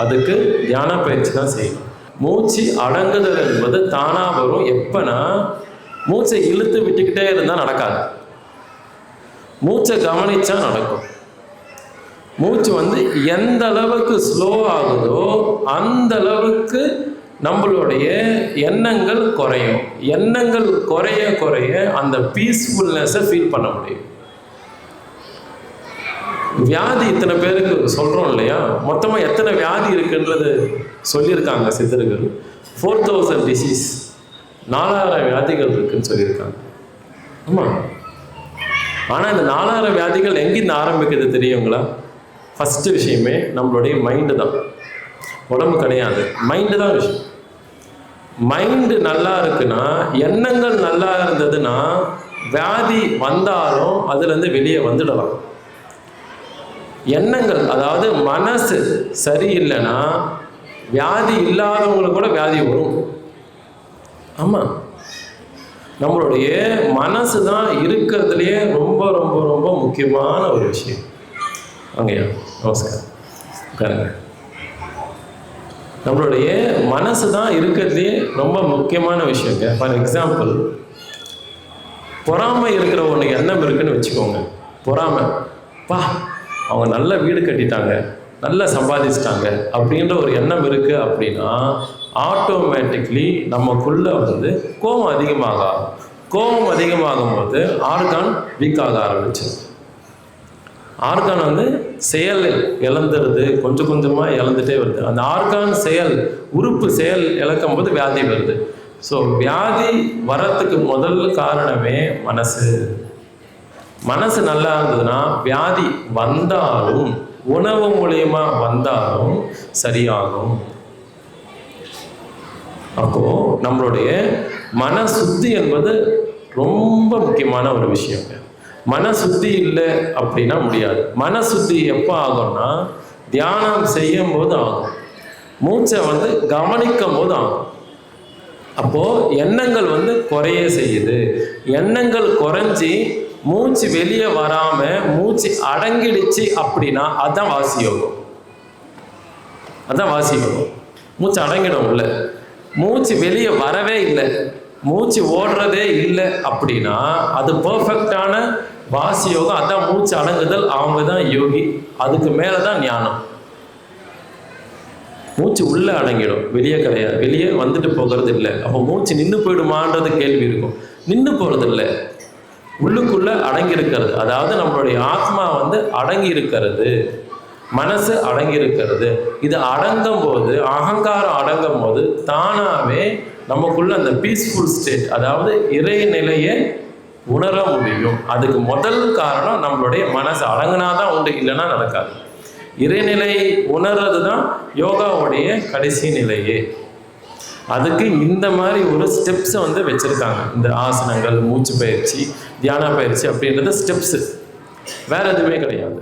அதுக்கு தியான பயிற்சி தான் செய்யணும். மூச்சு அடங்குதல் என்பது தானாக வரும். எப்போனா மூச்சை இழுத்து விட்டுக்கிட்டே இருந்தால் நடக்காது. மூச்சை கவனிச்சா நடக்கும். மூச்சு வந்து எந்த அளவுக்கு ஸ்லோ ஆகுதோ அந்த அளவுக்கு நம்மளுடைய எண்ணங்கள் குறையும். எண்ணங்கள் குறைய குறைய அந்த பீஸ்ஃபுல்னஸை ஃபீல் பண்ண முடியும். வியாதி இத்தனை பேருக்கு சொல்கிறோம் இல்லையா, மொத்தமாக எத்தனை வியாதி இருக்குன்றது சொல்லியிருக்காங்க சித்தர்கள். 4000 டிசீஸ், 4000 வியாதிகள் இருக்குன்னு சொல்லியிருக்காங்க. ஆமாம், ஆனால் இந்த 4000 வியாதிகள் எங்கிருந்து ஆரம்பிக்குது தெரியுங்களா? ஃபஸ்ட்டு விஷயமே நம்மளுடைய மைண்டு தான், உடம்பு கிடையாது. மைண்டு தான் விஷயம். மைண்டு நல்லா இருக்குன்னா, எண்ணங்கள் நல்லா இருந்ததுன்னா வியாதி வந்தாலும் அதுலேருந்து வெளியே வந்துடலாம். எண்ணங்கள், அதாவது மனசு சரியில்லைன்னா வியாதி இல்லாதவங்களுக்கு கூட வியாதி வரும். ஆமாம், நம்மளுடைய மனசு தான் இருக்கிறதுலையே ரொம்ப ரொம்ப ரொம்ப முக்கியமான ஒரு விஷயம். வாங்கய்யா, நமஸ்காரம், உட்காருங்க. நம்மளுடைய மனசு தான் இருக்கிறதுலையே ரொம்ப முக்கியமான விஷயங்க. ஃபார் எக்ஸாம்பிள், பொறாமை இருக்கிற ஒன்று எண்ணம் இருக்குன்னு வச்சுக்கோங்க. பொறாமை, பா அவங்க நல்ல வீடு கட்டிட்டாங்க, நல்லா சம்பாதிச்சிட்டாங்க அப்படின்ற ஒரு எண்ணம் இருக்குது அப்படின்னா ஆட்டோமேட்டிக்லி நமக்குள்ளே வந்து கோபம் அதிகமாகும். கோபம் அதிகமாகும் போது ஆர்கான் வீக் ஆக ஆரம்பிச்சிடும். ஆர்கான் வந்து செயல் இழந்துடுது, கொஞ்சம் கொஞ்சமாக இழந்துட்டே வருது. அந்த ஆர்கான் செயல், உறுப்பு செயல் இழக்கும் போது வியாதி வருது. ஸோ வியாதி வரத்துக்கு முதல் காரணமே மனசு. மனசு நல்லா இருந்ததுன்னா வியாதி வந்தாலும், உணவு மூலியமா வந்தாலும் சரியாகும். அப்போ நம்மளுடைய மன சுத்தி என்பது ரொம்ப முக்கியமான ஒரு விஷயங்க. மன சுத்தி இல்லை அப்படின்னா முடியாது. மன சுத்தி எப்போ ஆகும்னா தியானம் செய்யும் போது ஆகும், மூச்சை வந்து கவனிக்கும் போது ஆகும். அப்போ எண்ணங்கள் வந்து குறைய செய்யுது. எண்ணங்கள் குறைஞ்சி மூச்சு வெளியே வராம மூச்சு அடங்கிடுச்சு அப்படின்னா அதுதான் வாசி யோகம். அதுதான் வாசி யோகம். மூச்சு அடங்கிடும் உள்ள, மூச்சு வெளியே வரவே இல்லை, மூச்சு ஓடுறதே இல்லை அப்படின்னா அது பர்ஃபெக்டான வாசி யோகம். அதான் மூச்சு அடங்குதல். அவங்க தான் யோகி. அதுக்கு மேலே தான் ஞானம். மூச்சு உள்ளே அடங்கிடும், வெளியே கிடையாது. வெளியே வந்துட்டு போகிறது இல்லை. அப்போ மூச்சு நின்று போயிடுமான்றது கேள்வி இருக்கும். நின்று போகிறது இல்லை, உள்ளுக்குள்ளே அடங்கி இருக்கிறது. அதாவது நம்மளுடைய ஆத்மா வந்து அடங்கி இருக்கிறது, மனசு அடங்கி இருக்கிறது. இது அடங்கும் போது, அகங்காரம் அடங்கும் போது தானாகவே நமக்குள்ள அந்த பீஸ்ஃபுல் ஸ்டேட், அதாவது இறைநிலையை உணர முடியும். அதுக்கு முதல் காரணம் நம்மளுடைய மனசு அடங்கினாதான் உண்டு, இல்லைன்னா நடக்காது. இறைநிலை உணர்றது தான் யோகாவுடைய கடைசி நிலையே. அதுக்கு இந்த மாதிரி ஒரு ஸ்டெப்ஸை வந்து வச்சுருக்காங்க. இந்த ஆசனங்கள், மூச்சு பயிற்சி, தியான பயிற்சி அப்படின்றது ஸ்டெப்ஸு, வேற எதுவுமே கிடையாது.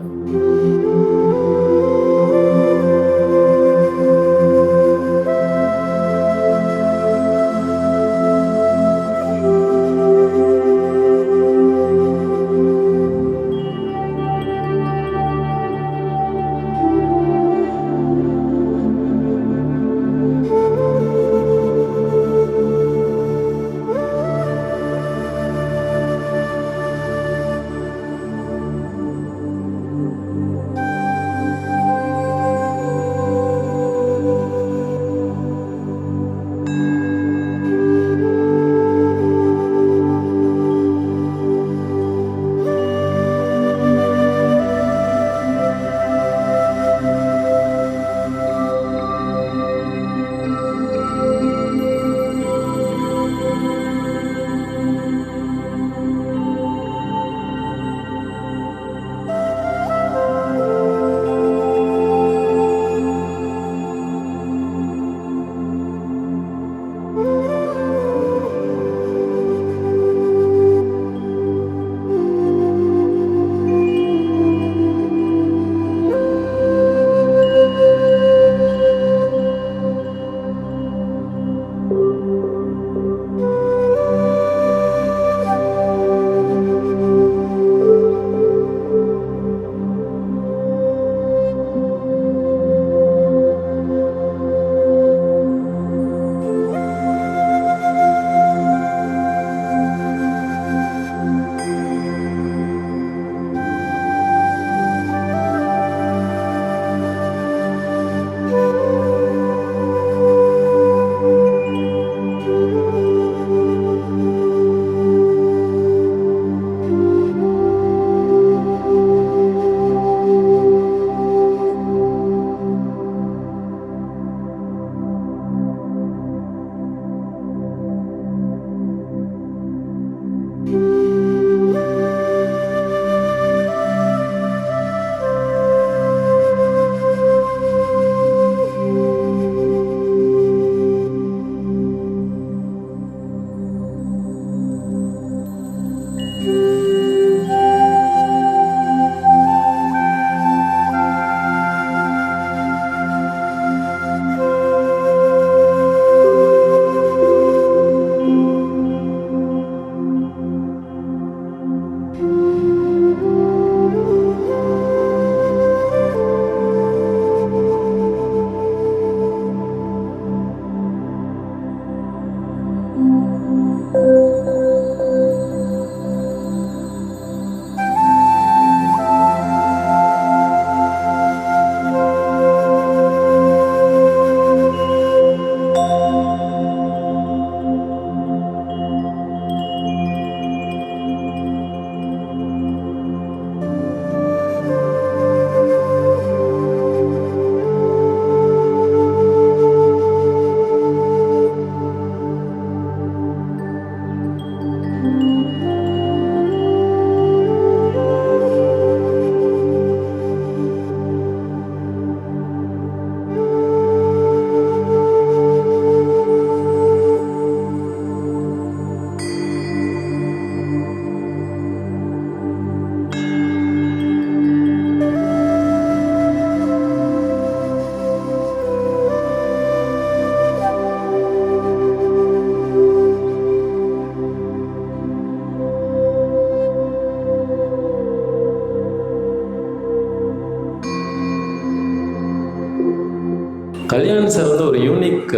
கல்யாண் சார் வந்து ஒரு யூனிக்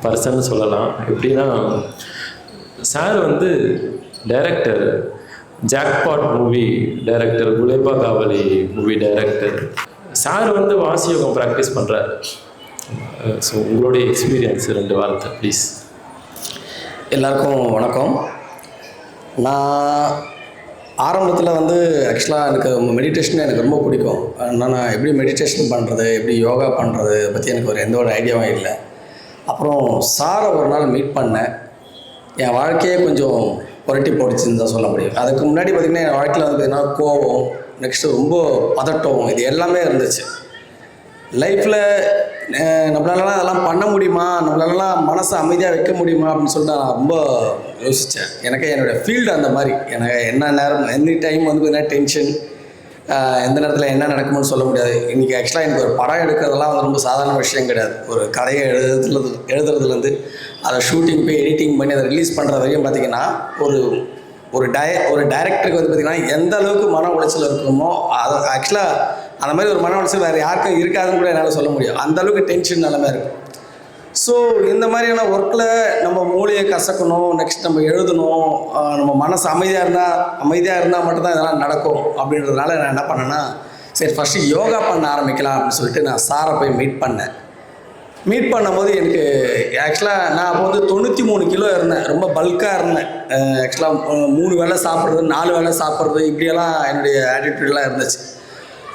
பர்சன் சொல்லலாம். எப்படின்னா சார் வந்து director, Jackpot movie director, Gulaebaghavali movie director. Sir வந்து வாசியோகம் ப்ராக்டிஸ் பண்ணுறார். ஸோ உங்களுடைய எக்ஸ்பீரியன்ஸ் 2 வார்த்தை ப்ளீஸ். எல்லாருக்கும் வணக்கம். நான் ஆரம்பத்தில் வந்து ஆக்சுவலாக எனக்கு மெடிடேஷன் எனக்கு ரொம்ப பிடிக்கும். நான் எப்படி மெடிடேஷன் பண்ணுறது, எப்படி யோகா பண்ணுறது பற்றி எனக்கு எந்த ஒரு ஐடியாவும் இல்லை. அப்புறம் சாரை ஒரு நாள் மீட் பண்ணேன். என் வாழ்க்கையே கொஞ்சம் புரட்டி போடுச்சுன்னு தான் சொல்ல முடியும். அதுக்கு முன்னாடி பார்த்திங்கன்னா என் வாழ்க்கையில் வந்து பார்த்திங்கன்னா கோவம், நெக்ஸ்ட்டு ரொம்ப பதட்டம், இது எல்லாமே இருந்துச்சு. லைஃப்பில் நம்மளாலலாம் அதெல்லாம் பண்ண முடியுமா, நம்மளாலலாம் மனசை அமைதியாக வைக்க முடியுமா அப்படின்னு சொல்லிட்டு நான் ரொம்ப யோசித்தேன். எனக்கு என்னோடய ஃபீல்டு அந்த மாதிரி. எனக்கு என்ன நேரம் எனி டைம் வந்து பார்த்திங்கன்னா டென்ஷன், எந்த நேரத்தில் என்ன நடக்கும்னு சொல்ல முடியாது. இன்றைக்கி ஆக்சுவலாக எனக்கு ஒரு படம் எடுக்கிறதெல்லாம் வந்து ரொம்ப சாதாரண விஷயம் கிடையாது. ஒரு கதையை எழுதுறதுலேருந்து அதை ஷூட்டிங் போய் எடிட்டிங் பண்ணி அதை ரிலீஸ் பண்ணுற வரையும் பார்த்திங்கன்னா ஒரு டைரக்டருக்கு வந்து பார்த்திங்கன்னா எந்த அளவுக்கு மன உளைச்சல் இருக்குமோ அது ஆக்சுவலாக அந்த மாதிரி ஒரு மன உளைச்சல் வேறு யாருக்கும் இருக்காதுன்னு கூட என்னால் சொல்ல முடியும். அந்த அளவுக்கு டென்ஷன் நிலைமை இருக்கும். ஸோ இந்த மாதிரியான ஒர்க்கில் நம்ம மூளையை கசக்கணும், நெக்ஸ்ட் நம்ம எழுதணும், நம்ம மனசு அமைதியாக இருந்தால் மட்டும்தான் இதெல்லாம் நடக்கும். அப்படின்றதுனால நான் என்ன பண்ணேன்னா, சரி ஃபஸ்ட்டு யோகா பண்ண ஆரம்பிக்கலாம் அப்படின்னு சொல்லிட்டு நான் சாரை போய் மீட் பண்ணேன். மீட் பண்ணும்போது எனக்கு ஆக்சுவலாக நான் அப்போ வந்து 93 கிலோ இருந்தேன். ரொம்ப பல்காக இருந்தேன். ஆக்சுவலாக 3 வேளை சாப்பிட்றது, 4 வேளை சாப்பிட்றது, இப்படியெல்லாம் என்னுடைய ஆட்டிடியூட்லாம் இருந்துச்சு.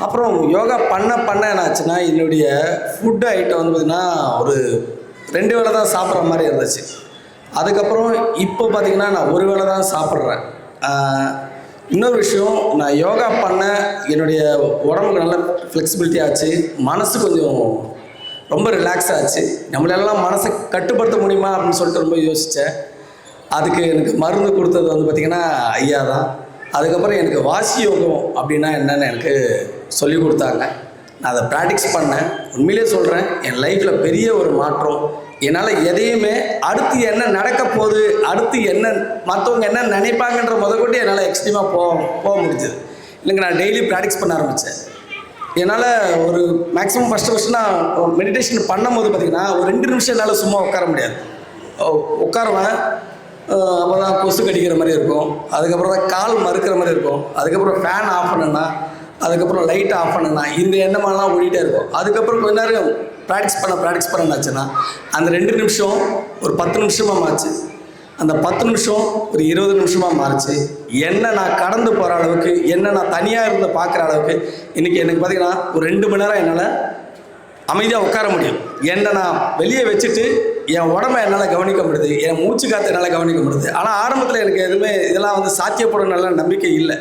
அப்புறம் யோகா பண்ண என்னாச்சுன்னா, என்னுடைய ஃபுட் ஐட்டம் வந்து பார்த்திங்கன்னா ஒரு 2 வேளை தான் சாப்பிட்ற மாதிரி இருந்துச்சு. அதுக்கப்புறம் இப்போ பார்த்திங்கன்னா நான் 1 வேளை தான் சாப்பிட்றேன். இன்னொரு விஷயம், நான் யோகா பண்ண என்னுடைய உடம்புக்கு நல்ல ஃப்ளெக்சிபிலிட்டி ஆச்சு, மனசு கொஞ்சம் ரொம்ப ரிலாக்ஸ் ஆச்சு. நம்மளெல்லாம் மனசை கட்டுப்படுத்த முடியுமா அப்படின்னு சொல்லிட்டு ரொம்ப யோசித்தேன். அதுக்கு எனக்கு மருந்து கொடுத்தது வந்து பார்த்திங்கன்னா ஐயா தான். அதுக்கப்புறம் எனக்கு வாசி யோகம் அப்படின்னா என்னென்னு எனக்கு சொல்லி கொடுத்தாங்க. நான் அதை ப்ராக்டிஸ் பண்ணேன். உண்மையிலே சொல்கிறேன், என் லைஃப்பில் பெரிய ஒரு மாற்றம். என்னால் எதையுமே அடுத்து என்ன நடக்க போகுது, அடுத்து என்ன மற்றவங்க என்ன நினைப்பாங்கன்ற முதற்கொண்டு என்னால் எக்ஸ்ட்ரீமாக போக முடிஞ்சது. இல்லைங்க, நான் டெய்லி ப்ராக்டிஸ் பண்ண ஆரம்பித்தேன். என்னால் ஒரு மேக்ஸிமம் ஃபஸ்ட்டு நான் மெடிடேஷன் பண்ணும்போது பார்த்திங்கன்னா ஒரு 2 நிமிஷம் என்னால் சும்மா உட்கார முடியாது. உட்காருவேன், அப்போ தான் கொசு கடிக்கிற மாதிரி இருக்கும். அதுக்கப்புறம் தான் கால் மறுக்கிற மாதிரி இருக்கும். அதுக்கப்புறம் ஃபேன் ஆஃப் பண்ணுன்னா, அதுக்கப்புறம் லைட் ஆஃப் பண்ணுன்னா, இந்த எண்ணமெல்லாம் ஓடிட்டே இருக்கும். அதுக்கப்புறம் கொஞ்ச நேரம் ப்ராக்டிஸ் பண்ணாச்சுன்னா அந்த 2 நிமிஷம் ஒரு 10 நிமிஷமாக மாறிச்சு. அந்த 10 நிமிஷம் ஒரு 20 நிமிஷமாக மாறிச்சு. என்ன நான் கடந்து போகிற அளவுக்கு, என்ன நான் தனியாக இருந்து பார்க்குற அளவுக்கு இன்றைக்கி எனக்கு பார்த்திங்கன்னா ஒரு 2 மணி நேரம் என்னால் அமைதியாக உட்கார முடியும். என்னை நான் வெளியே வச்சுட்டு என் உடம்பை என்னால் கவனிக்க முடியுது, என் மூச்சு காற்று என்னால் கவனிக்க முடியுது. ஆனால் ஆரம்பத்தில் எனக்கு எதுவுமே இதெல்லாம் வந்து சாத்தியப்படும் நல்ல நம்பிக்கை இல்லை.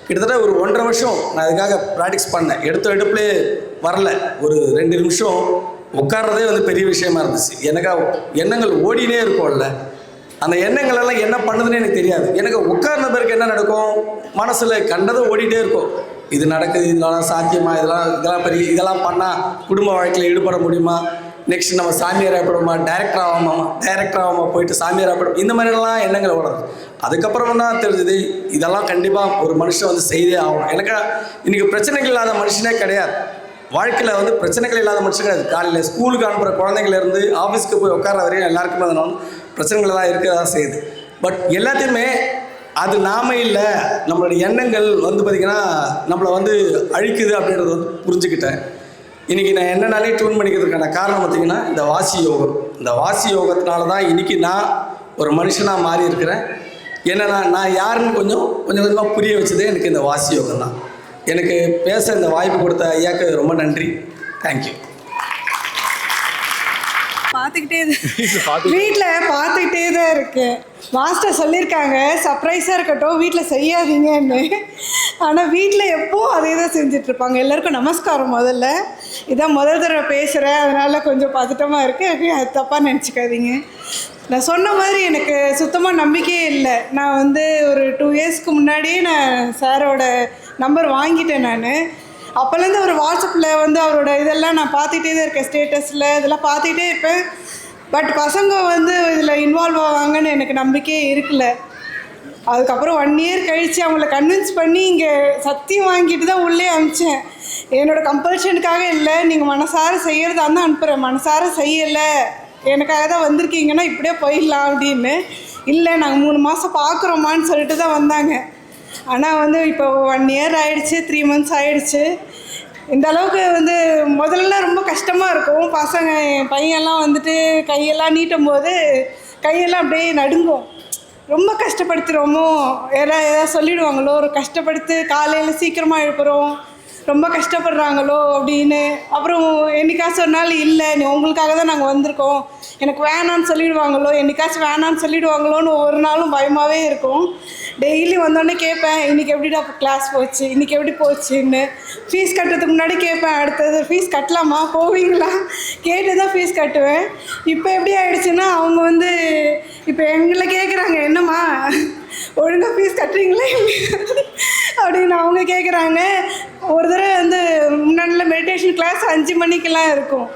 கிட்டத்தட்ட ஒரு 1.5 வருஷம் நான் இதுக்காக ப்ராக்டிஸ் பண்ணேன். எடுப்புலேயே வரல. ஒரு 2 நிமிஷம் உட்கார்றதே வந்து பெரிய விஷயமா இருந்துச்சு. எனக்கா எண்ணங்கள் ஓடினே இருக்கும்ல, அந்த எண்ணங்கள் எல்லாம் என்ன பண்ணுதுன்னு எனக்கு தெரியாது. எனக்கு உட்கார்ந்த பிறகு என்ன நடக்கும், மனசில் கண்டதும் ஓடிட்டே இருக்கும். இது நடக்குது, இதெல்லாம் சாத்தியமா, இதெல்லாம் பெரிய, இதெல்லாம் பண்ணால் குடும்ப வாழ்க்கையில் ஈடுபட முடியுமா, நெக்ஸ்ட் நம்ம சாமியார் ஆகப்படுமா, டைரக்டர் ஆகாமல் போயிட்டு சாமியார் ஆகப்படும், இந்த மாதிரிலாம் எண்ணங்கள் ஓடுறது. அதுக்கப்புறம் தான் தெரிஞ்சது இதெல்லாம் கண்டிப்பாக ஒரு மனுஷன் வந்து செய்தே ஆகணும். எனக்கு இன்றைக்கி பிரச்சனைகள் இல்லாத மனுஷனே கிடையாது. வாழ்க்கையில் வந்து பிரச்சனைகள் இல்லாத மனுஷன் கிடையாது. காலையில் ஸ்கூலுக்கு அனுப்புகிற குழந்தைங்கலேருந்து ஆஃபீஸ்க்கு போய் உட்கார வரையும் எல்லாருக்குமே அதனால பிரச்சனைகள் தான் இருக்க தான் செய்யுது. பட் எல்லாத்தையுமே அது நாம இல்லை, நம்மளுடைய எண்ணங்கள் வந்து பார்த்திங்கன்னா நம்மளை வந்து அழிக்குது அப்படின்றத வந்து புரிஞ்சுக்கிட்டேன். இன்றைக்கி நான் என்னென்னாலே டியூன் பண்ணிக்கிறதுக்கான காரணம் பார்த்திங்கன்னா இந்த வாசி யோகம். இந்த வாசி யோகத்தினால தான் இன்றைக்கி நான் ஒரு மனுஷனாக மாறி இருக்கிறேன். ஏன்னா நான் யாருன்னு கொஞ்சம் கொஞ்சமாக புரிய வச்சதே எனக்கு இந்த வாசி யோகம் தான். எனக்கு பேச இந்த வாய்ப்பு கொடுத்த ஐயாக்கு ரொம்ப நன்றி. தேங்க்யூ. வீட்டில் பார்த்துக்கிட்டே தான் இருக்கேன். மாஸ்டர் சொல்லியிருக்காங்க சர்ப்ரைஸாக இருக்கட்டும், வீட்டில் செய்யாதீங்கன்னு. ஆனால் வீட்டில் எப்போவும் அதே தான் செஞ்சிட்ருப்பாங்க. எல்லாருக்கும் நமஸ்காரம். முதல்ல இதான் முதல் தடவை பேசுகிறேன், அதனால் கொஞ்சம் பதட்டமாக இருக்குது, அது தப்பாக நினச்சிக்காதீங்க. நான் சொன்ன மாதிரி எனக்கு சுத்தமாக நம்பிக்கையே இல்லை. நான் வந்து ஒரு 2 இயர்ஸ்க்கு முன்னாடியே நான் சாரோட நம்பர் வாங்கிட்டேன். நான் அப்போலேருந்து அவர் வாட்ஸ்அப்பில் வந்து அவரோட இதெல்லாம் நான் பார்த்துட்டே தான் இருக்கேன், ஸ்டேட்டஸில் இதெல்லாம் பார்த்துட்டே இருப்பேன். பட் பசங்க வந்து இதில் இன்வால்வ் ஆவாங்கன்னு எனக்கு நம்பிக்கையே இருக்குல்ல. அதுக்கப்புறம் 1 இயர் கழித்து அவங்கள கன்வின்ஸ் பண்ணி இங்கே சத்தியம் வாங்கிட்டு தான் உள்ளே அனுப்பிச்சேன். என்னோடய கம்பல்ஷனுக்காக இல்லை, நீங்கள் மனசார செய்கிறதா இருந்தால் அனுப்புகிறேன், மனசார செய்யலை எனக்காக தான் வந்திருக்கீங்கன்னா இப்படியே போயிடலாம் அப்படின்னு. இல்லை நாங்கள் 3 மாதம் பார்க்குறோமான்னு சொல்லிட்டு தான் வந்தாங்க. ஆனால் வந்து இப்போ 1 year ஆகிடுச்சு, 3 months ஆகிடுச்சு. இந்த அளவுக்கு வந்து முதல்ல ரொம்ப கஷ்டமாக இருக்கும். பசங்க என் பையன்லாம் வந்துட்டு கையெல்லாம் நீட்டும் போது கையெல்லாம் அப்படியே நடுங்கும். ரொம்ப கஷ்டப்படுத்துகிறோமோ, ஏதாவது சொல்லிடுவாங்களோ, ஒரு கஷ்டப்படுத்து காலையில் சீக்கிரமாக எழுப்புகிறோம், ரொம்ப கஷ்டப்படுறாங்களோ அப்படின்னு. அப்புறம் என்னைக்காச்சும் ஒரு நாள் இல்லை நீ உங்களுக்காக தான் நாங்கள் வந்திருக்கோம், எனக்கு வேணான்னு சொல்லிடுவாங்களோ, என்னைக்காச்சும் வேணான்னு சொல்லிடுவாங்களோன்னு ஒவ்வொரு நாளும் பயமாகவே இருக்கும். டெய்லி வந்தோடனே கேட்பேன், இன்றைக்கி எப்படிடா கிளாஸ் போச்சு, இன்றைக்கி எப்படி போச்சுன்னு. ஃபீஸ் கட்டுறதுக்கு முன்னாடி கேட்பேன், அடுத்தது ஃபீஸ் கட்டலாமா, போவீங்களா, கேட்டு தான் ஃபீஸ் கட்டுவேன். இப்போ எப்படி ஆகிடுச்சுன்னா அவங்க வந்து இப்போ எங்களை கேட்குறாங்க, என்னம்மா ஒழுங்காக ஃபீஸ் கட்டுறீங்களே அப்படின்னு அவங்க கேட்குறாங்க. ஒரு தடவை வந்து முன்னாடியில் மெடிடேஷன் கிளாஸ் 5 மணிக்கெல்லாம் இருக்கும்.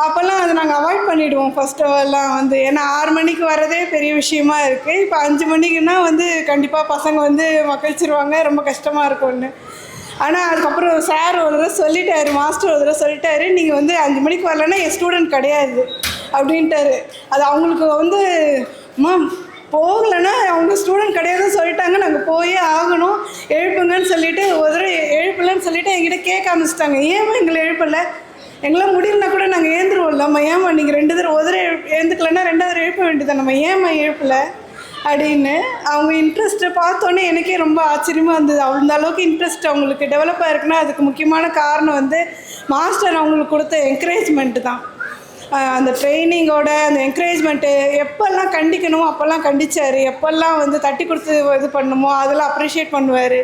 அப்போல்லாம் அதை நாங்கள் அவாய்ட் பண்ணிவிடுவோம் ஃபஸ்ட்டெல்லாம் வந்து. ஏன்னா 6 மணிக்கு வரதே பெரிய விஷயமா இருக்குது. இப்போ 5 மணிக்குன்னா வந்து கண்டிப்பாக பசங்க வந்து மக்களிச்சிருவாங்க, ரொம்ப கஷ்டமாக இருக்கும்னு. ஆனால் அதுக்கப்புறம் சார் ஒரு தடவை சொல்லிட்டாரு, மாஸ்டர் ஒரு தடவை சொல்லிட்டாரு, நீங்கள் வந்து 5 மணிக்கு வரலன்னா என் ஸ்டூடெண்ட் கிடையாது அப்படின்ட்டாரு. அது அவங்களுக்கு வந்து மேம் போகலைன்னா அவங்க ஸ்டூடெண்ட் கிடையாதுன்னு சொல்லிட்டாங்க, நாங்கள் போயே ஆகணும், எழுப்புங்கன்னு சொல்லிவிட்டு ஒரு தடவை எழுப்பலைன்னு சொல்லிவிட்டு என்கிட்ட கேட்க ஆரம்பிச்சிட்டாங்க, ஏமா எங்களை எழுப்பலை, எங்களால் முடியலனா கூட நாங்கள் ஏந்துருவோம்ல, நம்ம ஏமா நீங்கள் 2 தடவை ஒரு தடவை ஏந்துக்கலைன்னா 2வது தடவை எழுப்ப வேண்டியது, நம்ம ஏமா எழுப்பலை அப்படின்னு. அவங்க இன்ட்ரெஸ்ட்டை பார்த்தோன்னே எனக்கே ரொம்ப ஆச்சரியமாக இருந்தது. அந்த அளவுக்கு இன்ட்ரெஸ்ட் அவங்களுக்கு டெவலப் ஆகிருக்குன்னா அதுக்கு முக்கியமான காரணம் வந்து மாஸ்டர் அவங்களுக்கு கொடுத்த என்கரேஜ்மெண்ட்டு தான். அந்த ட்ரைனிங்கோட அந்த என்கரேஜ்மெண்ட்டு, எப்போல்லாம் கண்டிக்கணுமோ அப்போல்லாம் கண்டிச்சார், எப்போல்லாம் வந்து தட்டி கொடுத்து இது பண்ணணுமோ அதெல்லாம் அப்ரிஷியேட் பண்ணுவார்.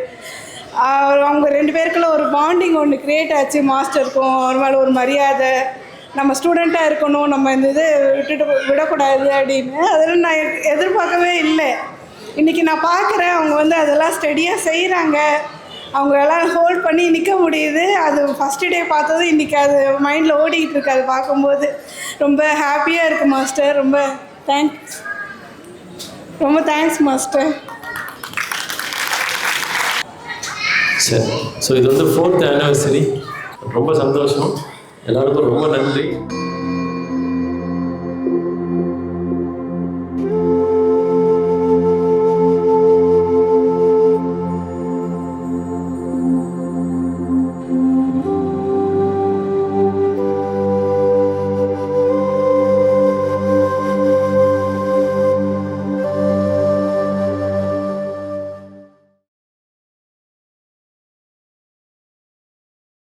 அவங்க 2 பேருக்குள்ள ஒரு பாண்டிங் ஒன்று க்ரியேட் ஆச்சு. மாஸ்டருக்கும் ஒரு மேலே ஒரு மரியாதை, நம்ம ஸ்டூடெண்ட்டாக இருக்கணும், நம்ம இந்த இது விடக்கூடாது அப்படின்னு. அதெல்லாம் நான் எதிர்பார்க்கவே இல்லை. இன்றைக்கி நான் பார்க்குறேன் அவங்க வந்து அதெல்லாம் ஸ்டடியாக செய்கிறாங்க, அவங்களெல்லாம் ஹோல்ட் பண்ணி நிற்க முடியுது. அது ஃபஸ்ட்டு டே பார்த்தது இன்றைக்கி அது மைண்டில் ஓடிக்கிட்டு இருக்கு. அது பார்க்கும்போது ரொம்ப ஹாப்பியாக இருக்குது மாஸ்டர். ரொம்ப தேங்க்ஸ் மாஸ்டர். சரி, ஸோ இது வந்து 4th anniversary. ரொம்ப சந்தோஷம், எல்லாருக்கும் ரொம்ப நன்றி.